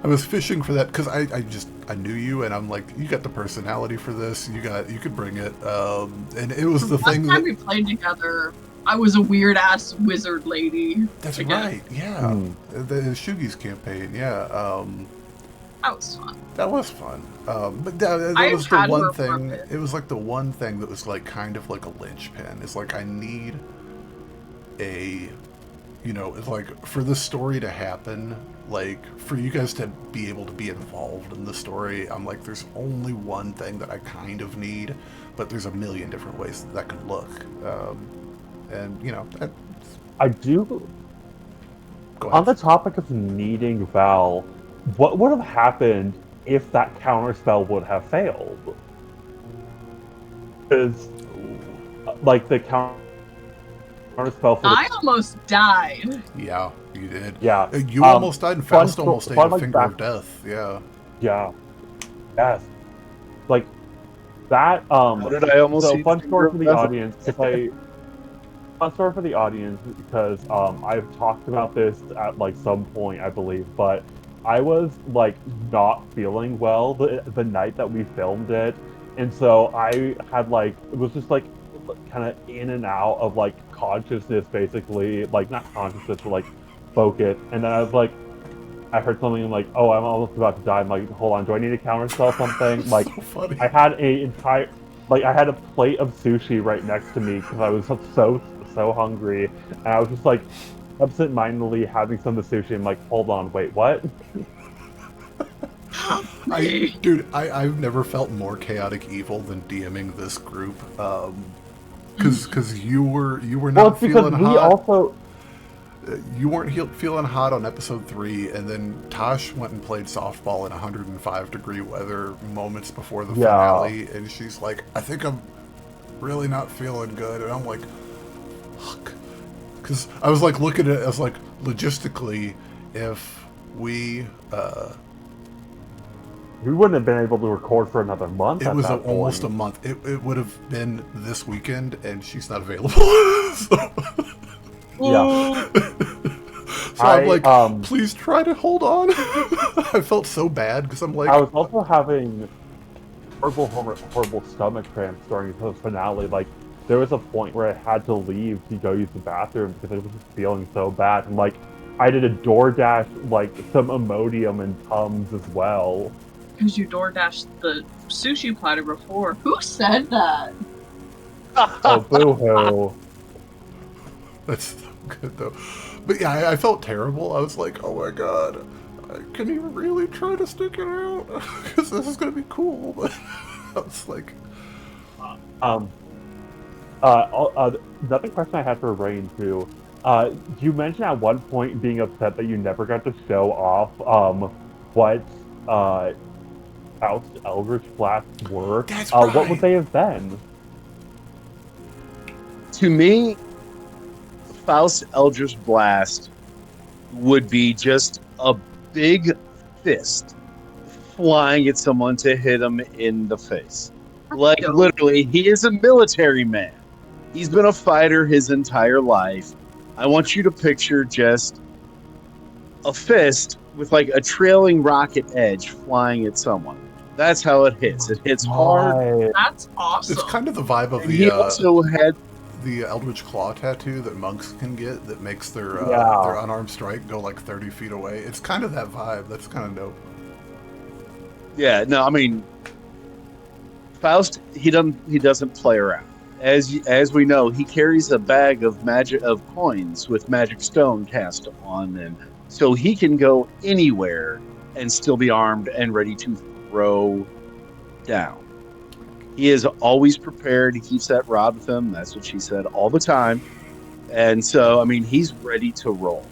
was fishing for that because I knew you, and I'm like, you got the personality for this. You could bring it. And it was the thing. Last time we played together, I was a weird ass wizard lady. That's right. Yeah, the Shugi's campaign. Yeah. That was fun. That was fun. But that was the one thing. It was like the one thing that was like kind of like a linchpin. It's like, I need a, it's like, for the story to happen, like for you guys to be able to be involved in the story, I'm like, there's only one thing that I kind of need, but there's a million different ways that could look. And I do. On the topic of needing Val, what would have happened if that counterspell would have failed? Because, like, the counterspell for I almost died. Yeah, you did. Yeah. You almost died, and Faust almost ate a finger of death. Yeah. Yeah. Yes. Like, that, What did I almost so eat fun a story for finger the of death? audience. Fun story for the audience, because I've talked about this at like some point, I believe, but I was like not feeling well the night that we filmed it, and so I had like, it was just like kind of in and out of like consciousness, basically, like not consciousness but like focus, and then I was like, I heard something like, oh, I'm almost about to die. I'm like, hold on, do I need to counterspell something? Like, So funny. I had I had a plate of sushi right next to me because I was so hungry, and I was just like absent-mindedly having some of the sushi. I'm like, hold on, wait, what? I've never felt more chaotic evil than DMing this group, because you were not feeling hot. You weren't feeling hot on episode 3, and then Tash went and played softball in 105-degree weather moments before the finale, and she's like, I think I'm really not feeling good. And I'm like, fuck. Because I was like looking at it as like logistically, if we wouldn't have been able to record for another month. it at was that almost a point. month. It would have been this weekend, and she's not available. So, Yeah. so I'm like, please try to hold on. I felt so bad because I'm like, I was also having horrible stomach cramps during the finale. Like, there was a point where I had to leave to go use the bathroom because I was just feeling so bad. And like, I did a DoorDash, like some Imodium and Tums as well. Because you DoorDashed the sushi platter before. Who said that? Oh, boo-hoo. that's so good though. But yeah, I felt terrible. I was like, oh my god, can you really try to stick it out? Because this is gonna be cool. But I was like, Another question I had for Rain too. You mentioned at one point being upset that you never got to show off what Faust Eldritch Blasts were. That's What right. would they have been? To me, Faust Eldritch Blast would be just a big fist flying at someone to hit them in the face. Like, dope. literally, he is a military man. He's been a fighter his entire life. I want you to picture just a fist with like a trailing rocket edge flying at someone. That's how it hits. It hits hard. Right. That's awesome. it's kind of the vibe of And he also had the Eldritch Claw tattoo that monks can get that makes their unarmed strike go like 30 feet away. It's kind of that vibe. That's kind of dope. Yeah, no, I mean, Faust, he doesn't play around. As we know, he carries a bag of coins with magic stone cast on them, so he can go anywhere and still be armed and ready to throw down. He is always prepared. He keeps that rod with him. That's what she said all the time. And so, I mean, he's ready to roll.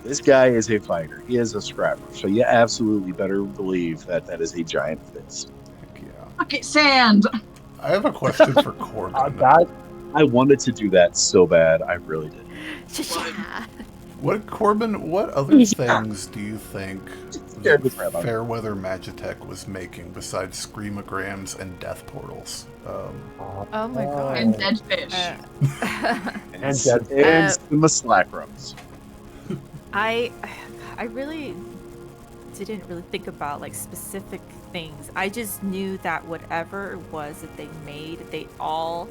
This guy is a fighter. He is a scrapper. So you absolutely better believe that that is a giant fist. Heck yeah. Bucket sand. I have a question for Corbin. I wanted to do that so bad. I really did. What other things do you think Scared the crap out of me. Fairweather Magitech was making besides screamograms and death portals? Oh my god. And dead fish. And dead and some slack ropes. I really didn't really think about like specific things. I just knew that whatever it was that they made, they all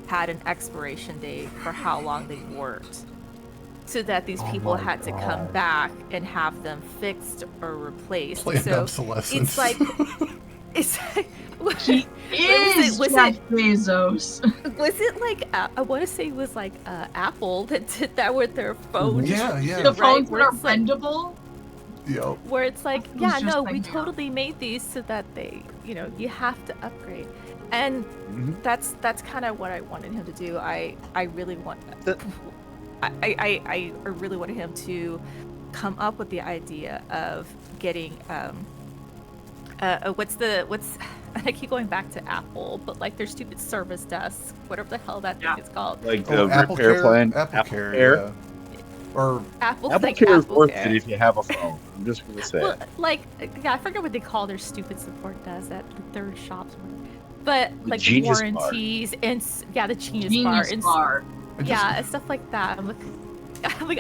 had an expiration date for how long they worked. So that these people my had to come God. back and have them fixed or replaced. Planned so obsolescence. it's like He is was Jeff Bezos. Was it like I want to say it was like Apple that did that with their phones? Yeah, yeah. The Right, phones that where are it's like- bendable. Yep. Where it's like, It was yeah, just no, like we that. totally made these so that they, you have to upgrade, and that's kind of what I wanted him to do. I really want, I really wanted him to come up with the idea of getting what's I keep going back to Apple, but like their stupid service desk, whatever the hell that thing is called. Like the Apple repair Care, plan. Apple Care. Yeah. Or Apple Apple like Care is Apple worth Care. it if you have a phone. I'm just gonna say. Well, it. like, yeah, I forget what they call their stupid support desk at the third shops. But The like Genius Bar. warranties and the Genius Genius and bar. yeah, and stuff like that. I'm like,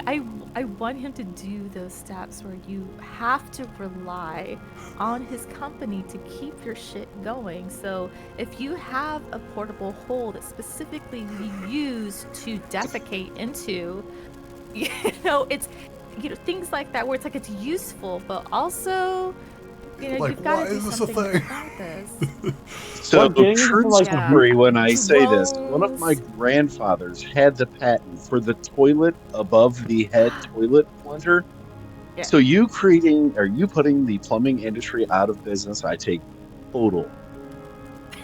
I want him to do those steps where you have to rely on his company to keep your shit going. So if you have a portable hole that specifically we use to defecate into, it's things like that where it's like it's useful, but also Like, you've got why to do is this a something thing? about this. So Well, getting true into, like, story when I say this. One of drones. my grandfathers had the patent for the toilet above the head toilet plunger. Yeah. So you putting the plumbing industry out of business, I take total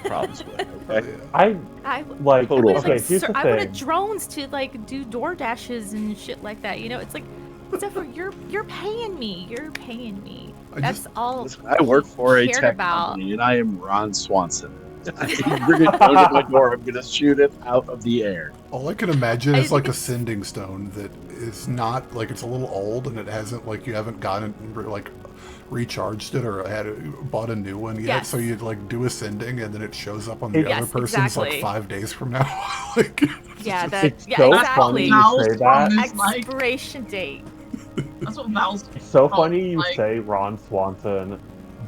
problems with. Okay. yeah. I Like, Total. wanted, okay, here's the I wanted thing. drones to like do door dashes and shit like that. It's like, Zephyr, you're paying me. You're paying me. I That's all. I work for a cared tech about. company, and I am Ron Swanson. You bring it down to my door, I'm gonna shoot it out of the air. All I can imagine is I like a think sending stone that is not like it's a little old and it hasn't like you haven't gotten like recharged it or bought a new one yet. Yes. So you'd like do a sending and then it shows up on the Yes, other person's like exactly. 5 days from now. Like, Yeah, It's so funny exactly. you say that. It's like- Expiration date. That's what Val's. It's so funny you like- say Ron Swanson,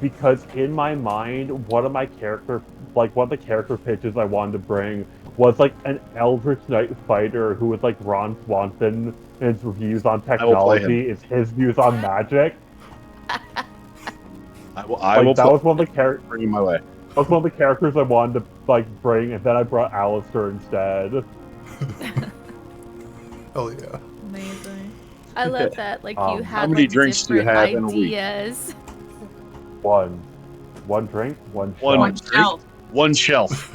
because in my mind, one of the character pitches I wanted to bring was like an Eldritch Knight fighter who was like Ron Swanson, and his views on I will play him. technology is his views on magic. I will That was one of the characters. bring you my way. That was one of the characters I wanted to like bring, and then I brought Alistair instead. oh yeah. Amazing. I love that. Like How you have many like, drinks do you different have in a week? ideas. One drink, one One shot. drink. One shelf.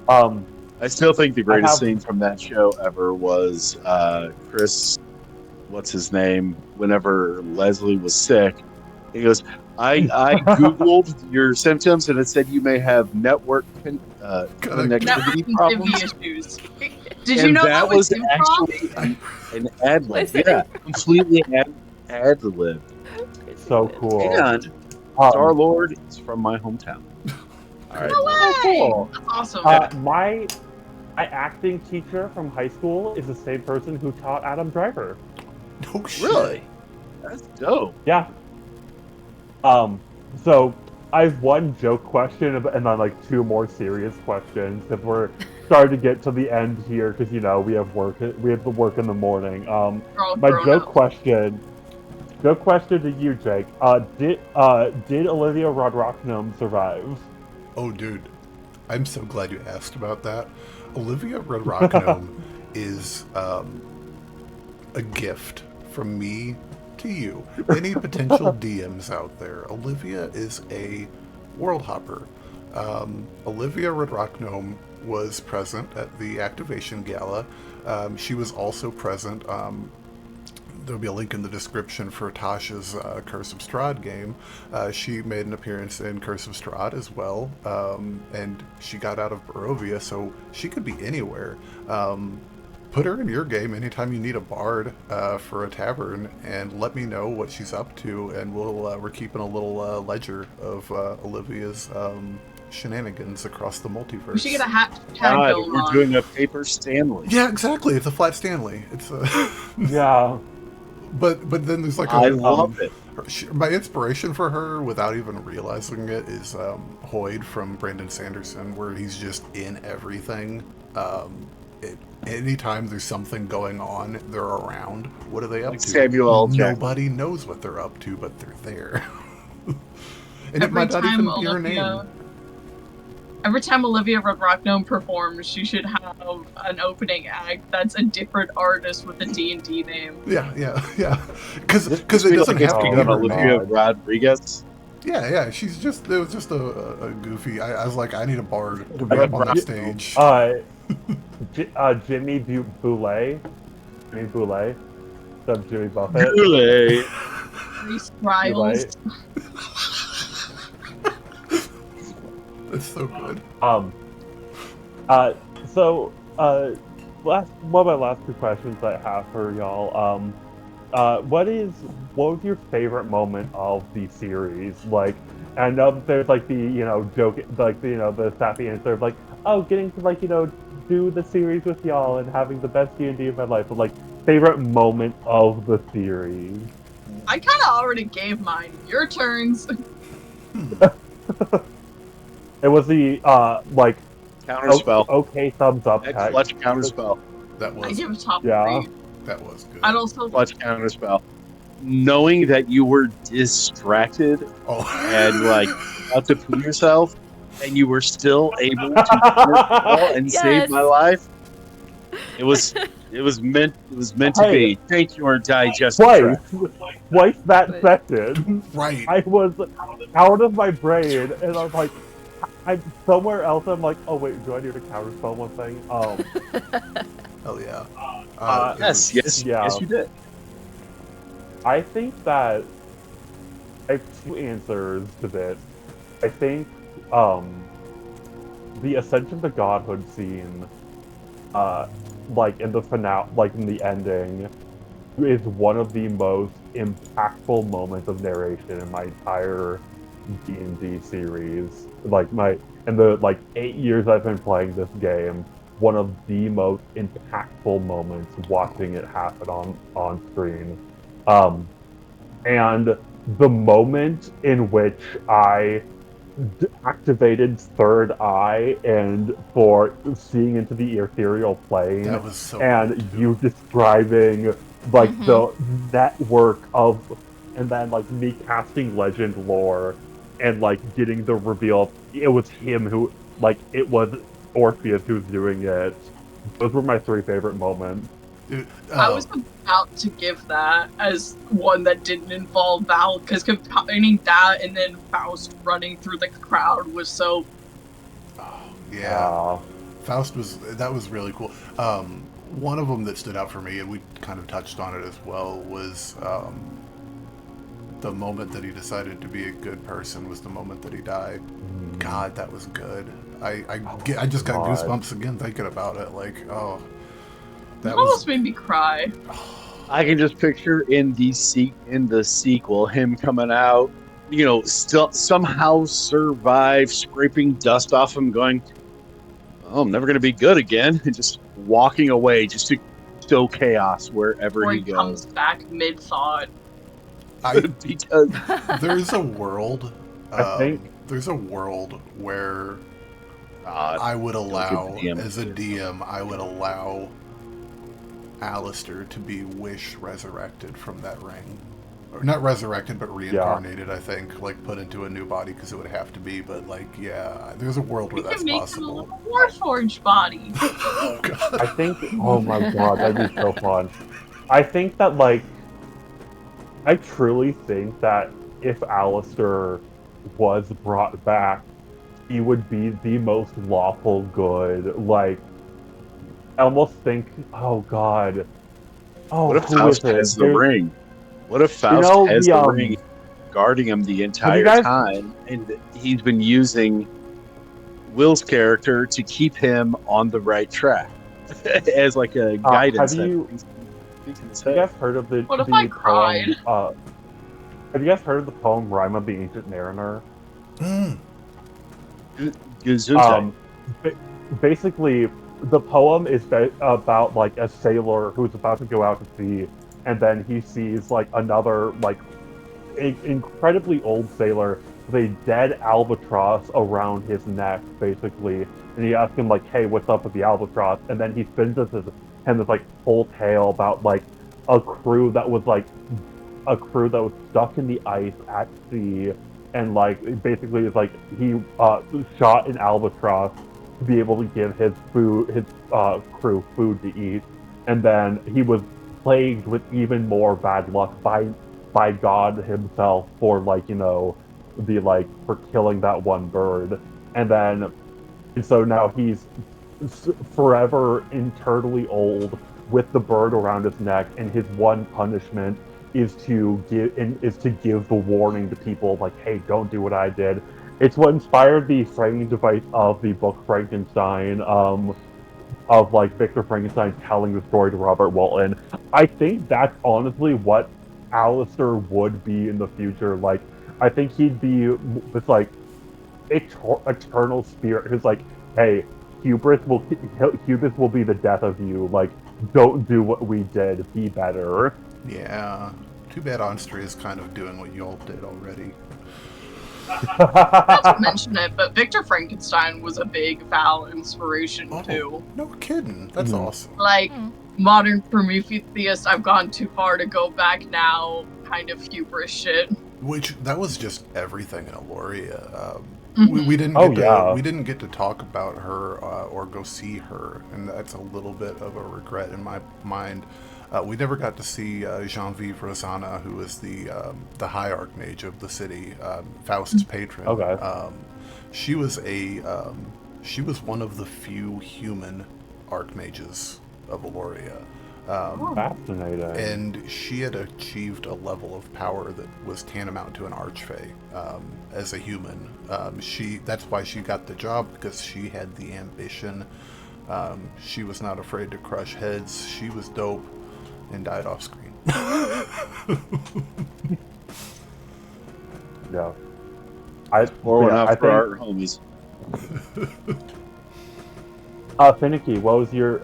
I still think the greatest scene from that show ever was Chris, what's his name, whenever Leslie was sick. He goes, I Googled your symptoms and it said you may have network connectivity problems. issues. Did you know that was improv? actually an ad lib. Listen. Yeah, completely ad lib. So cool. And Star Lord is from my hometown. All right. No way! Cool. That's awesome. My acting teacher from high school is the same person who taught Adam Driver. No shit. Really? That's dope. Yeah. So I have one joke question and then like two more serious questions because we're starting to get to the end here because you know we have to work in the morning. My joke question to you, Jake. Did Olivia Rodrocknum survive? Oh, dude, I'm so glad you asked about that. Olivia Rodrocknum is a gift from me to you. Any potential DMs out there, Olivia is a world hopper. Olivia Rodrocknum was present at the Activation Gala. She was also present. There'll be a link in the description for Tash's Curse of Strahd game. She made an appearance in Curse of Strahd as well, and she got out of Barovia, so she could be anywhere. Put her in your game anytime you need a bard for a tavern, and let me know what she's up to, and we're keeping a little ledger of Olivia's shenanigans across the multiverse. We should get a hat tag God, going we're on. doing a paper Stanley. Yeah, exactly. It's a flat Stanley. It's a Yeah. But then there's like I love it. My inspiration for her, without even realizing it, is Hoyd from Brandon Sanderson, where he's just in everything. Anytime there's something going on, they're around. What are they up Like to? Samuel L. Jackson. Nobody knows what they're up to, but they're there. And it Every might not time even be her name. Every time Olivia Rodrocknum performs, she should have an opening act that's a different artist with a D&D name. Yeah. Because it Speaking doesn't like have to it's be her Olivia name. Rodriguez. Yeah. It was just a goofy. I was like, I need a bard to be up on that stage. Jimmy Boulay. Jimmy Boulay. What's up, Jimmy Buffett? Really? Reese Riles. It's so good. One of my last two questions I have for y'all. What was your favorite moment of the series? Like, I know that there's like the joke, like the sappy answer of like, oh, getting to do the series with y'all and having the best D&D of my life. But like, favorite moment of the series. I kind of already gave mine. Your turns. It was the Counterspell. okay thumbs up Next text. clutch counterspell. That I was give a top Yeah. 3. that was good. I'd also Clutch counterspell. Knowing that you were distracted Oh. and like about to pee yourself, and you were still able to counterspell and save my life. It was meant to be. Thank your digestive tract. Twice that session. Right. I was out of my brain, and I was like, I'm somewhere else. I'm like, oh wait, do I need to counterspell one thing? Hell yeah. Yes, you did. I think that I have two answers to this. I think the Ascension to Godhood scene, like in the finale, like in the ending, is one of the most impactful moments of narration in my entire D&D series. Like in the 8 years I've been playing this game, one of the most impactful moments watching it happen on screen. And the moment in which I activated third eye and for seeing into the ethereal plane, That was so and cool, too. you describing the network of, and then me casting legend lore and getting the reveal it was him who, it was Orpheus who's doing it. Those were my 3 favorite moments. Dude, I was about to give that as one that didn't involve Val, because combining that and then Faust running through the crowd was so... yeah. Faust was really cool. One of them that stood out for me, and we kind of touched on it as well, was the moment that he decided to be a good person was the moment that he died. God, that was good. I just got goosebumps again thinking about it. That almost made me cry. I can just picture in the sequel him coming out, still somehow survive, scraping dust off him, going, "Oh, I'm never going to be good again," and just walking away, just to sow chaos wherever he goes. Comes back mid-thought. Because there's a world. I think there's a world where I would allow, as a DM, I would allow Alistair to be resurrected from that ring. Or not resurrected, but reincarnated, I think. Put into a new body, because it would have to be. But, there's a world where that's possible. Him a Warforged body. Oh, God. I think, oh my God, that'd be so fun. I think that, I truly think that if Alistair was brought back, he would be the most lawful good. I almost think, oh God. Oh, what if Faust has the ring? What if Faust has the ring guarding him the entire time, and he's been using Will's character to keep him on the right track as a guidance? Have you guys heard of the What if I cried? Poem, have you guys heard of the poem Rhyme of the Ancient Mariner? Basically, the poem is about a sailor who's about to go out to sea, and then he sees another incredibly old sailor with a dead albatross around his neck, basically, and he asks him "Hey, what's up with the albatross?" And then he spins him this whole tale about a crew that was stuck in the ice at sea, and basically it's he shot an albatross to be able to give his crew food to eat, and then he was plagued with even more bad luck by God himself for for killing that one bird, and so now he's forever eternally old with the bird around his neck, and his one punishment is to give the warning to people "Hey, don't do what I did." It's what inspired the framing device of the book Frankenstein, of Victor Frankenstein telling the story to Robert Walton. I think that's honestly what Alistair would be in the future. I think he'd be this eternal spirit who's "Hey, hubris will be the death of you. Don't do what we did. Be better." Yeah. Too bad Onstria is kind of doing what y'all did already. Not to mention it, but Victor Frankenstein was a big Val inspiration too. No kidding. That's awesome. Modern Prometheus, I've gone too far to go back now, kind of hubris shit. That was just everything in Eloria. We didn't get to talk about her or go see her, and that's a little bit of a regret in my mind. We never got to see Genevieve Rosanna, who is the High Archmage of the city, Faust's patron. Okay. She was one of the few human Archmages of Eloria. Fascinating. And she had achieved a level of power that was tantamount to an archfey as a human. That's why she got the job, because she had the ambition. She was not afraid to crush heads. She was dope and died off screen. Yeah. Pour one out I for our think, homies. Finicky, what was your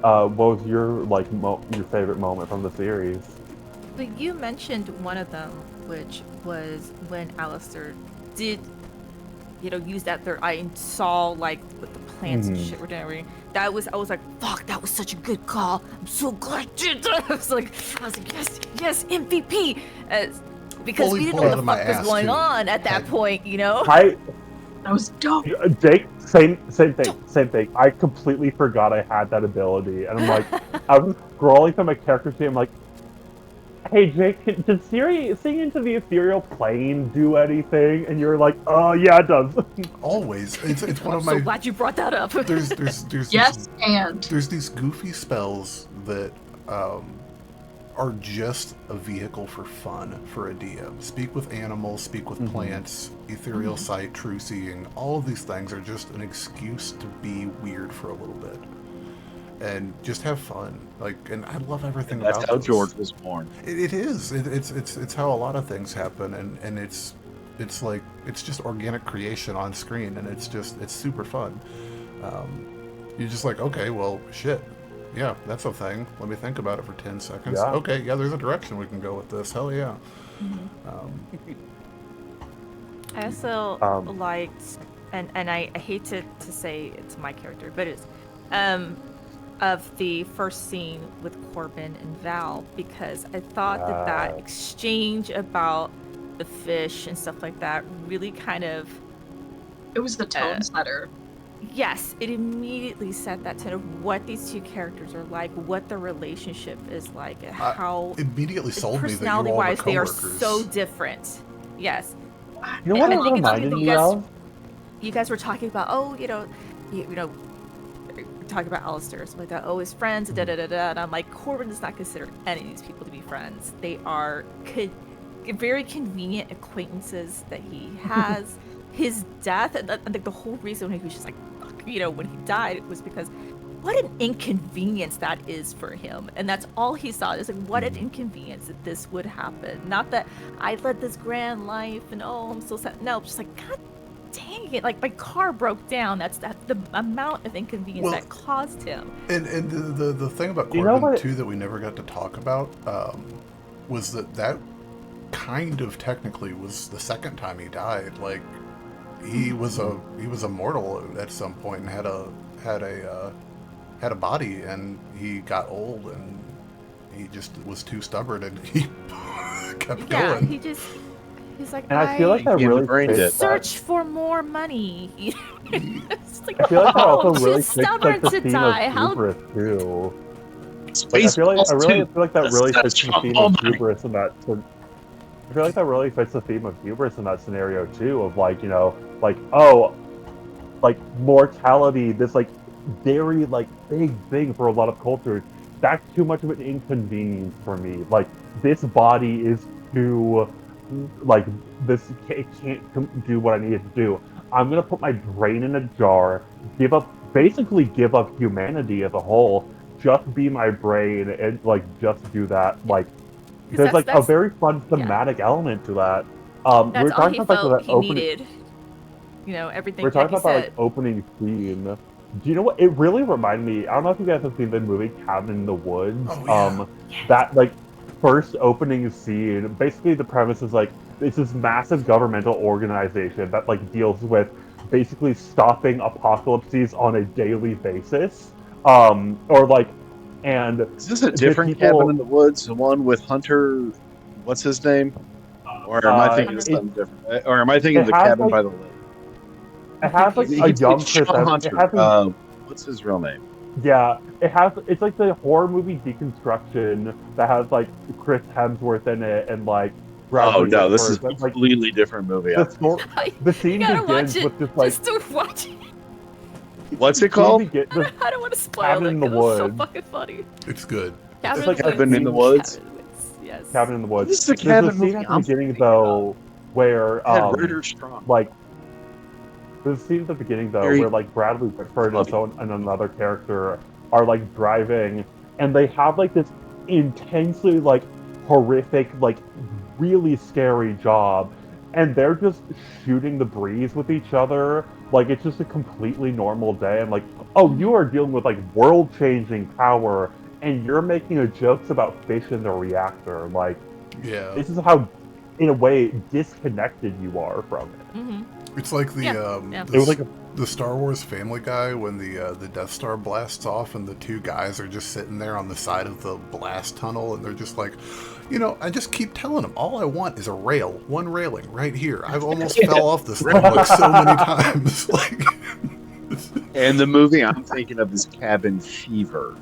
like your favorite moment from the series? But you mentioned one of them, which was when Alistair did, use that third eye and saw like what the plants and shit were doing. I was like, fuck, that was such a good call. I'm so glad you did that. I was like, yes, MVP. Because Fully we didn't pulled know out what of the my fuck was ass, going too. on at that point, That was dope. Jake, same thing. I completely forgot I had that ability, and I'm like, I was scrolling through my character sheet. I'm like, hey Jake, did Siri seeing into the ethereal plane do anything? And you're like, oh yeah, it does. Always. It's one I'm of so my... glad you brought that up. There's Yes, and There's these goofy spells that are just a vehicle for fun for a DM. Speak with animals, speak with plants, ethereal sight, true seeing. All of these things are just an excuse to be weird for a little bit and just have fun. And I love everything And that's about how this. George was born. It is. It's how a lot of things happen, and it's just organic creation on screen, and it's super fun. You're just like, okay, well, shit. Yeah, that's a thing. Let me think about it for 10 seconds. Yeah. Okay, yeah, there's a direction we can go with this. Hell yeah. I also liked, and I hate to say it's my character, but it's of the first scene with Corbin and Val, because I thought that exchange about the fish and stuff like that really kind of... it was the tone setter. Yes, it immediately set that tone of what these two characters are like, what their relationship is like, and how Immediately sold me that you all were personality-wise they are coworkers. so different. Yes. You know what I it think it's reminded because me of? You guys were talking about, talking about Alistair, something like that. Oh, his friends, da da da da. And I'm like, Corbin does not consider any of these people to be friends. They are very convenient acquaintances that he has. His death, and the whole reason he was just like, fuck, when he died, was because what an inconvenience that is for him. And that's all he saw. It's like, what an inconvenience that this would happen. Not that I led this grand life and I'm so sad. No, just like, God dang it. Like, my car broke down. That's the amount of inconvenience that caused him. And the thing about Corbin, too, that we never got to talk about was that kind of technically was the second time he died. Like, he was a mortal at some point and had a body, and he got old, and he just was too stubborn, and he kept going. He's like, And I feel like that really fits search for more money. It's like, I feel like that also really she's fits stubborn like the to theme die. of hubris too. I feel like that really fits the theme of hubris in that. I feel like that really fits the theme of hubris in that scenario too. Of mortality. This very big thing for a lot of cultures. That's too much of an inconvenience for me. Like, this body is too, it can't do what I need it to do. I'm gonna put my brain in a jar, basically give up humanity as a whole, just be my brain and just do that. There's a very fun thematic element to that. That's all he felt he needed. Everything. We're talking about that opening scene. Do you know what? It really reminded me. I don't know if you guys have seen the movie Cabin in the Woods. Oh, yeah. That first opening scene. Basically, the premise is it's this massive governmental organization that deals with basically stopping apocalypses on a daily basis. And is this a different Cabin in the Woods? The one with Hunter? What's his name? Or am I thinking of something different? Or am I thinking of the Cabin by the Lake? It has a young Chris Evans. What's his real name? Yeah, it's like the horror movie Deconstruction that has Chris Hemsworth in it and Oh no, this is a completely different movie. The scene begins with just to watch it. What's it called? I don't want to spoil it. Cabin in the Woods. Woods. So fucking funny. It's good. Cabin like in the Cabin Woods. in the Woods. Cabin in the Woods. Yes. Cabin in the Woods. This is the There's cabin a scene movie at the I'm beginning thinking though where It had Ritter Strong. like there's a scene at the beginning though Very where like Bradley Whitford and, clubby. and another character are like driving and they have like this intensely like horrific like really scary job and they're just shooting the breeze with each other like it's just a completely normal day and like oh you are dealing with like world-changing power and you're making a jokes about fish in the reactor like Yeah. this is how in a way disconnected you are from it. Mm-hmm. It's like the Yeah. It was like the Star Wars Family Guy when the Death Star blasts off and the two guys are just sitting there on the side of the blast tunnel and they're just like, you know, I just keep telling them all I want is a rail, one railing right here. I've almost fell off this thing like so many times. Like, And the movie I'm thinking of is Cabin Fever.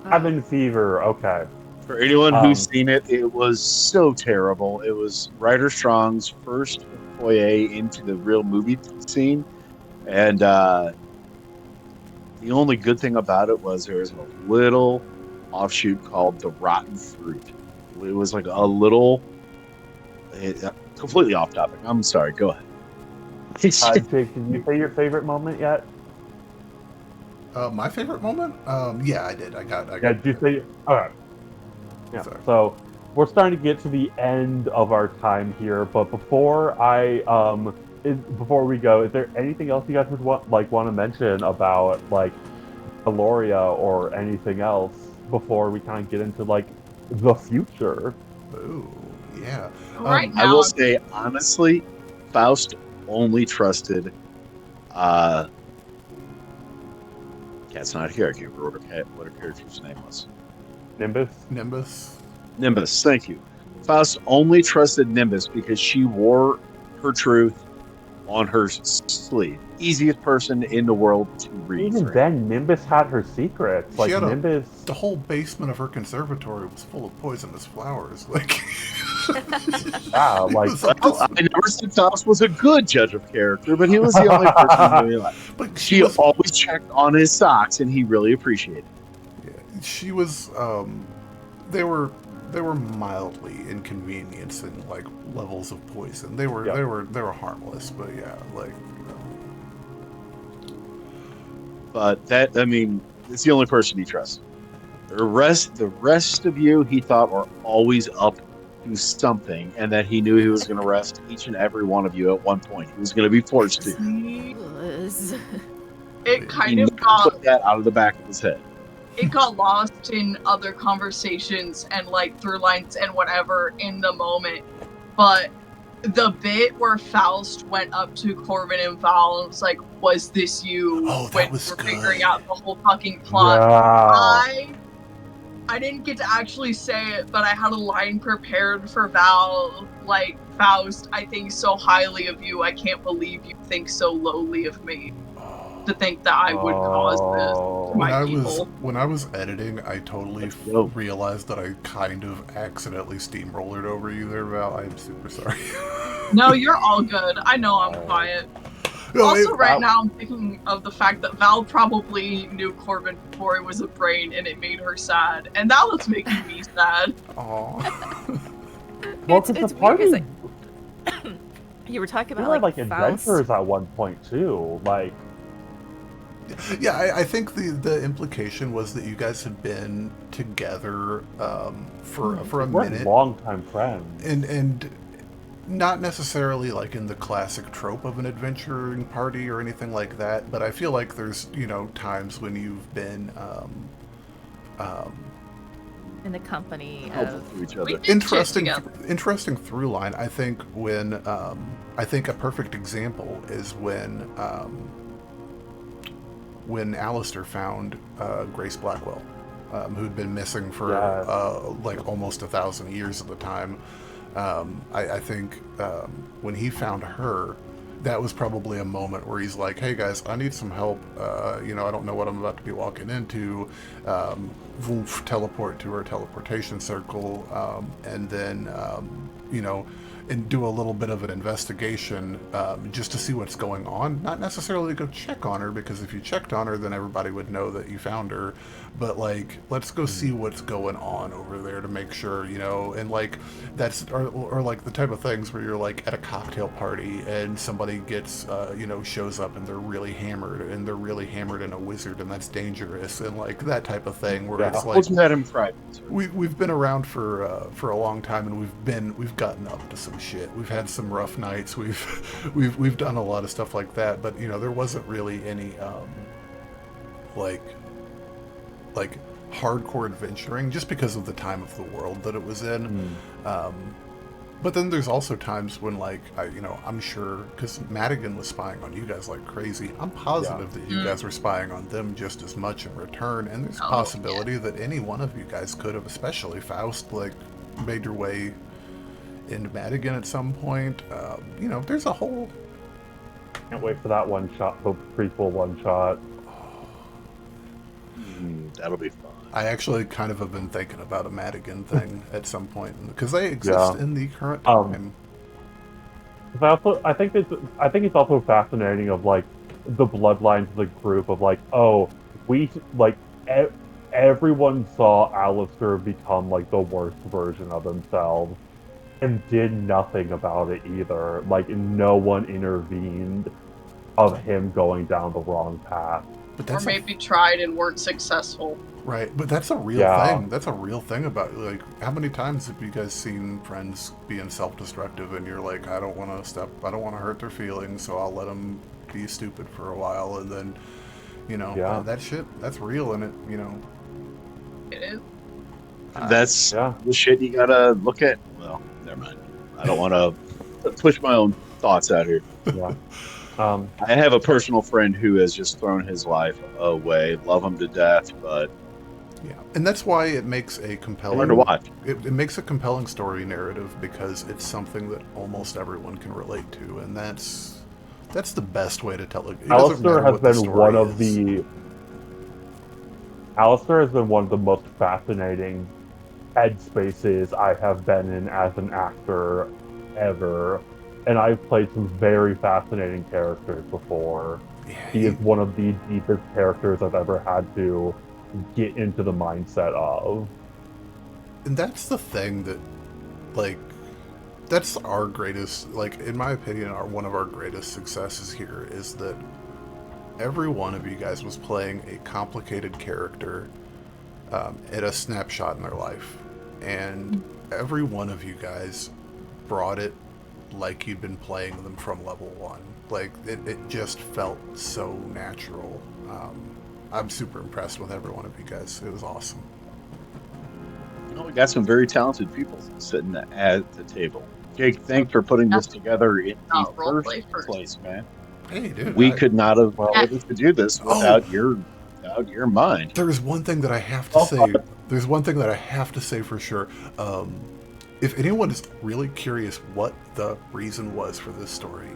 Cabin Fever, okay. For anyone who's seen it, it was so terrible. It was Ryder Strong's first foray into the real movie scene. And the only good thing about it was there was a little offshoot called The Rotten Fruit. It was like a little... completely off topic. I'm sorry. Go ahead. Jake, did you say your favorite moment yet? my favorite moment? Yeah, I did. I got. Yeah, did you say... Okay. Yeah, Sorry. so we're starting to get to the end of our time here, but before before we go, is there anything else you guys would want to mention about like Eloria or anything else before we kind of get into like the future? Ooh, yeah. Right I now, will say, honestly, Faust only trusted... Cat's not here. I can't remember what her character's name was. Nimbus? Nimbus, thank you. Faust only trusted Nimbus because she wore her truth on her sleeve. Easiest person in the world to read. Even then, Nimbus had her secrets. Like She had Nimbus... the whole basement of her conservatory was full of poisonous flowers. Like, Yeah, like... it was awesome. I never said Faust was a good judge of character, but he was the only person I really liked. But She always checked on his socks, and he really appreciated it. yeah, she was. They were mildly inconveniencing like levels of poison. They were harmless, but yeah, like. But that, I mean, it's the only person he trusts. The rest of you, he thought were always up to something, and that he knew he was going to arrest each and every one of you at one point. He was going to be forced to. it kind He of never got put that out of the back of his head. it got lost in other conversations and like through lines and whatever in the moment. But the bit where Faust went up to Corbin and Val and was like, "Was this you?" Oh, that when was we're good. figuring out the whole fucking plot. Yeah. I didn't get to actually say it, but I had a line prepared for Val, like, "Faust, I think so highly of you. I can't believe you think so lowly of me. To think that I would cause this to my people." When I was editing, I totally Let's go. realized that I kind of accidentally steamrollered over you there, Val. I'm super sorry. No, you're all good. I know I'm quiet. No, Also, it- right now, I'm thinking of the fact that Val probably knew Corbin before he was a brain, and it made her sad. And now it's making me sad. Aw. Well, It's 'cause the weird, party... 'cause, like, you were talking We about were like Faust. adventurers at one point too. Like, Yeah, I think the implication was that you guys had been together for a we're minute, longtime friends. and not necessarily like in the classic trope of an adventuring party or anything like that. But I feel like there's times when you've been in the company Helpful of to each We other. did shit together. interesting through line. I think when I think a perfect example is when Alistair found Grace Blackwell, who'd been missing for Yes. like almost 1,000 years at the time. I think when he found her, that was probably a moment where he's like, "Hey guys, I need some help. I don't know what I'm about to be walking into. woof, teleport to her teleportation circle, and then and do a little bit of an investigation just to see what's going on. Not necessarily go check on her, because if you checked on her, then everybody would know that you found her. But like, let's go see what's going on over there to make sure, and like that's or like the type of things where you're like at a cocktail party and somebody gets shows up and they're really hammered in a wizard, and that's dangerous, and like that type of thing where it's like that in private. we've been around for a long time, and we've gotten up to some shit. We've had some rough nights. We've done a lot of stuff like that, but there wasn't really any like hardcore adventuring, just because of the time of the world that it was in. But then there's also times when, like, I'm sure, because Madigan was spying on you guys like crazy. I'm positive that you guys were spying on them just as much in return, and there's a possibility that any one of you guys could have, especially Faust, like, made your way into Madigan at some point. There's a whole... Can't wait for that one shot, the prequel one shot. That'll be fun. I actually kind of have been thinking about a Madigan thing at some point, because they exist in the current time. I think it's also fascinating of like the bloodlines of the group of like, everyone saw Alistair become like the worst version of themselves and did nothing about it either. Like, no one intervened of him going down the wrong path. But or maybe tried and weren't successful. Right, but that's a real thing. That's a real thing about, like, how many times have you guys seen friends being self-destructive and you're like, I don't want to hurt their feelings, so I'll let them be stupid for a while, and then, that shit, that's real, and It is. That's the shit you gotta look at. Well, never mind. I don't want to push my own thoughts out here. Yeah. I have a personal friend who has just thrown his life away. Love him to death, but and that's why it makes a compelling. Hard to watch. It makes a compelling story narrative, because it's something that almost everyone can relate to, and that's the best way to tell it. Alistair has been one of the most fascinating headspaces I have been in as an actor ever. And I've played some very fascinating characters before. He is one of the deepest characters I've ever had to get into the mindset of. And that's the thing that, like, that's our greatest, like, in my opinion, one of our greatest successes here is that every one of you guys was playing a complicated character at a snapshot in their life. And every one of you guys brought it like you'd been playing them from level 1. Like, it just felt so natural. I'm super impressed with every one of you guys. It was awesome. We got some very talented people sitting at the table. Jake, thanks for putting this together in the first place, man. Hey, dude. We could not have been able to do this without your mind. There's one thing that I have to say. There's one thing that I have to say for sure. If anyone is really curious what the reason was for this story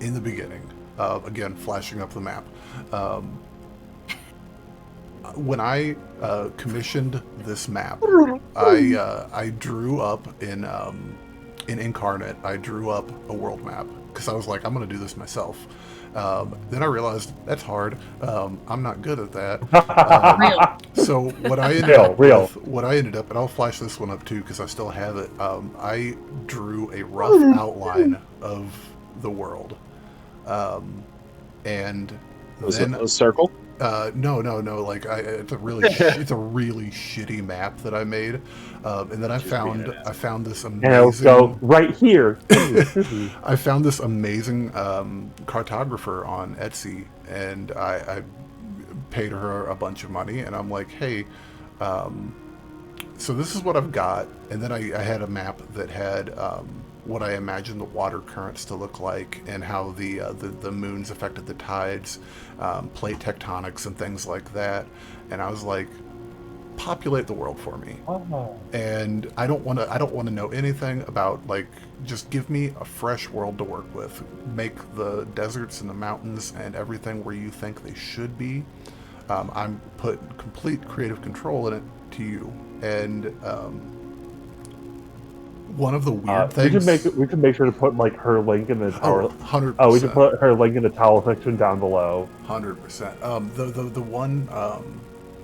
in the beginning, again, flashing up the map, when I commissioned this map, I drew up in Incarnate, I drew up a world map, because I was like, I'm going to do this myself. Then I realized that's hard. I'm not good at that. So what I ended up, and I'll flash this one up too because I still have it. I drew a rough outline of the world, and was then it a circle? No. Like it's a really shitty map that I made, and then I found this amazing. And it'll go right here. I found this amazing cartographer on Etsy, and I paid her a bunch of money, and I'm like, hey, so this is what I've got, and then I had a map that had what I imagined the water currents to look like, and how the moons affected the tides, plate tectonics and things like that. And I was like, populate the world for me. And I don't want to know anything about, like, just give me a fresh world to work with. Make the deserts and the mountains and everything where you think they should be. I'm putting complete creative control in it to you. And one of the weird things we should make sure to put like her link in the tower. 100%. Oh, we should put her link in the tower section down below. 100%. The one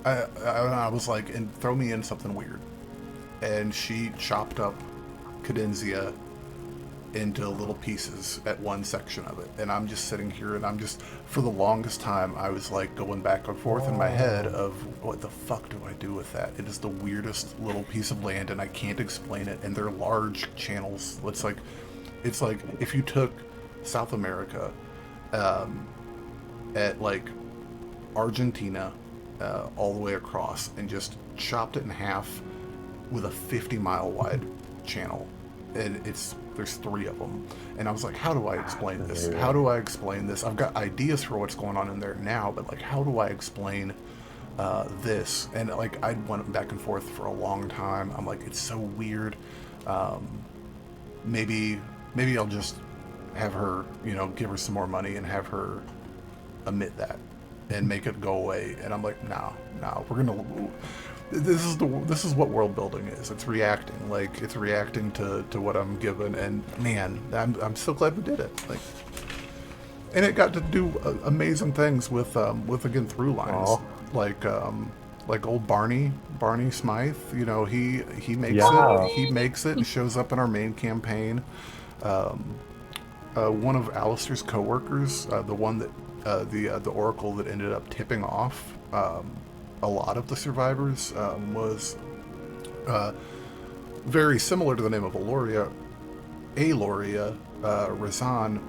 I was like, and throw me in something weird, and she chopped up Cadenzia into little pieces at one section of it, and I'm just sitting here, and I'm just, for the longest time, I was like going back and forth in my head of what the fuck do I do with that? It is the weirdest little piece of land, and I can't explain it. And they're large channels. It's like if you took South America, at like Argentina, all the way across, and just chopped it in half with a 50-mile wide channel, and there's 3 of them, and I was like, how do I explain this? How do I explain this? I've got ideas for what's going on in there now, but like, how do I explain this? And like, I went back and forth for a long time. I'm like, it's so weird. Maybe I'll just have her, give her some more money and have her admit that and make it go away. And I'm like, no, we're gonna. This is what world building is. It's reacting. Like, it's reacting to what I'm given. And man, I'm so glad we did it. Like, and it got to do amazing things with again through lines. Aww. Like old Barney Smythe. He makes it and shows up in our main campaign. One of Alistair's coworkers, the one that the oracle that ended up tipping off a lot of the survivors, was very similar to the name of Eloria. Razan,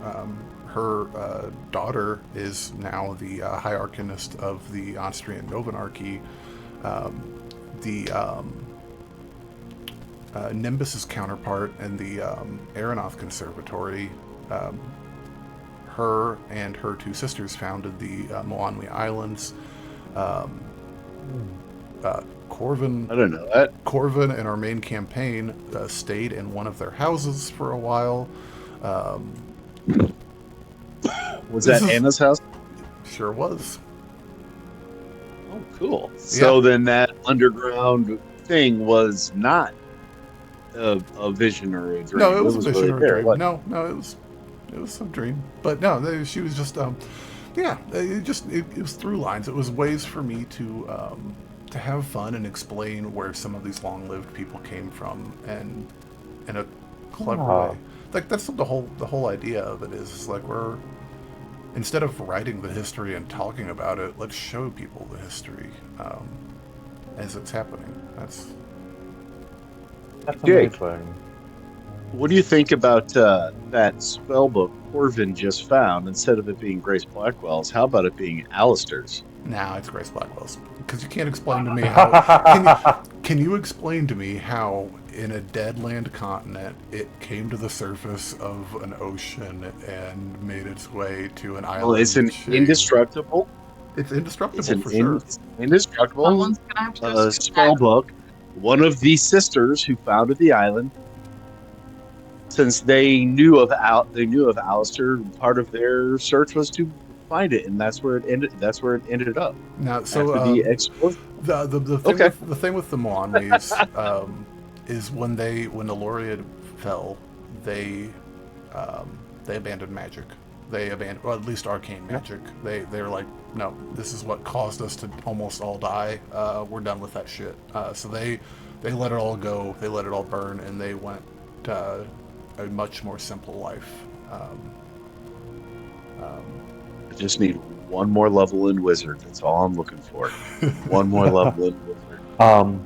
her daughter is now the High Arcanist of the Austrian Novenarchy. Nimbus's counterpart in the Aeronaut Conservatory, her and her 2 sisters founded the Moanli Islands. Corvin, I don't know that. Corvin in our main campaign stayed in one of their houses for a while. Was that Anna's house? Sure was. Oh, cool. So then that underground thing was not a vision or a dream. No, it was a vision really or a dream. No, it was some dream. But no, she was just it was through lines. It was ways for me to have fun and explain where some of these long-lived people came from, and in a clever way. Like, that's the whole idea of it is like, we're, instead of writing the history and talking about it, let's show people the history as it's happening. That's Jake, amazing. What do you think about that spell book Corvin just found? Instead of it being Grace Blackwell's, how about it being Alistair's? Nah, it's Grace Blackwell's. Because you can't explain to me how... Can you explain to me how, in a deadland continent, it came to the surface of an ocean and made its way to an island? Well, it's an indestructible. It's indestructible, for sure. It's indestructible spell book. One of the sisters who founded the island, since they knew of Alistair, part of their search was to find it, and that's where it ended. That's where it ended up. Now, so after the explosion. The thing with the Moanlis is when Eloria fell, they abandoned magic. They abandoned, well, at least arcane magic. They're like, no, this is what caused us to almost all die. We're done with that shit. So they let it all go. They let it all burn, and they went a much more simple life. I just need one more level in Wizard. That's all I'm looking for. One more level in Wizard.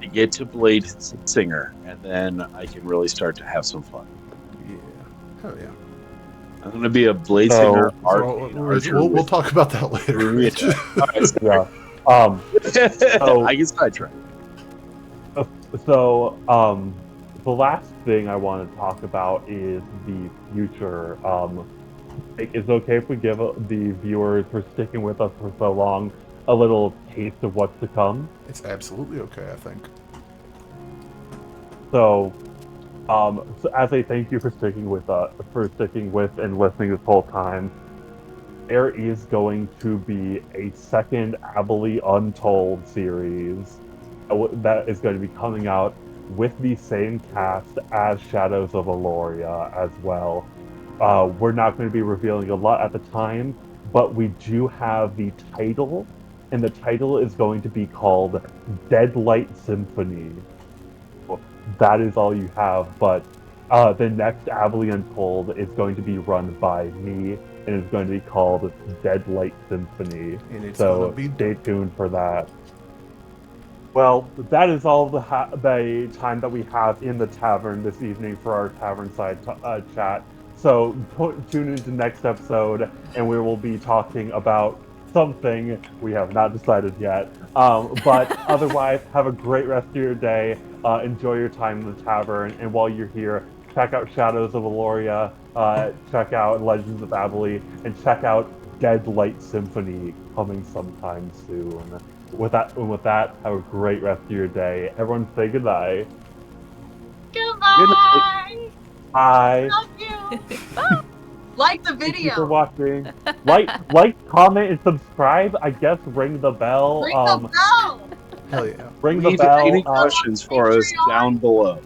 To get to Blade Singer, and then I can really start to have some fun. Yeah. Hell yeah. I'm going to be a Blade Singer archer. We'll talk about that later. I get sidetracked. So, the last thing I want to talk about is the future. Is it okay if we give the viewers who are sticking with us for so long a little taste of what's to come? It's absolutely okay, I think. So as a thank you for sticking with and listening this whole time, there is going to be a second Abhaile Untold series that is going to be coming out with the same cast as Shadows of Eloria as well. We're not going to be revealing a lot at the time, but we do have the title, and the title is going to be called Deadlight Symphony. That is all you have, but the next Abhaile Untold is going to be run by me, and it's going to be called Deadlight Symphony. And it's So gonna be stay tuned for that. Well, that is all the time that we have in the tavern this evening for our Tavernside chat. So tune into next episode, and we will be talking about something we have not decided yet. But otherwise, have a great rest of your day. Enjoy your time in the tavern, and while you're here, check out Shadows of Eloria, check out Legends of Abhaile, and check out Deadlight Symphony coming sometime soon. With that, have a great rest of your day. Everyone say goodnight. Goodbye. Bye. Love you. Like the Thank you for video. watching. Like, comment, and subscribe. I guess ring the bell. Ring the bell. hell yeah. Ring the Leave bell. any questions for us down below.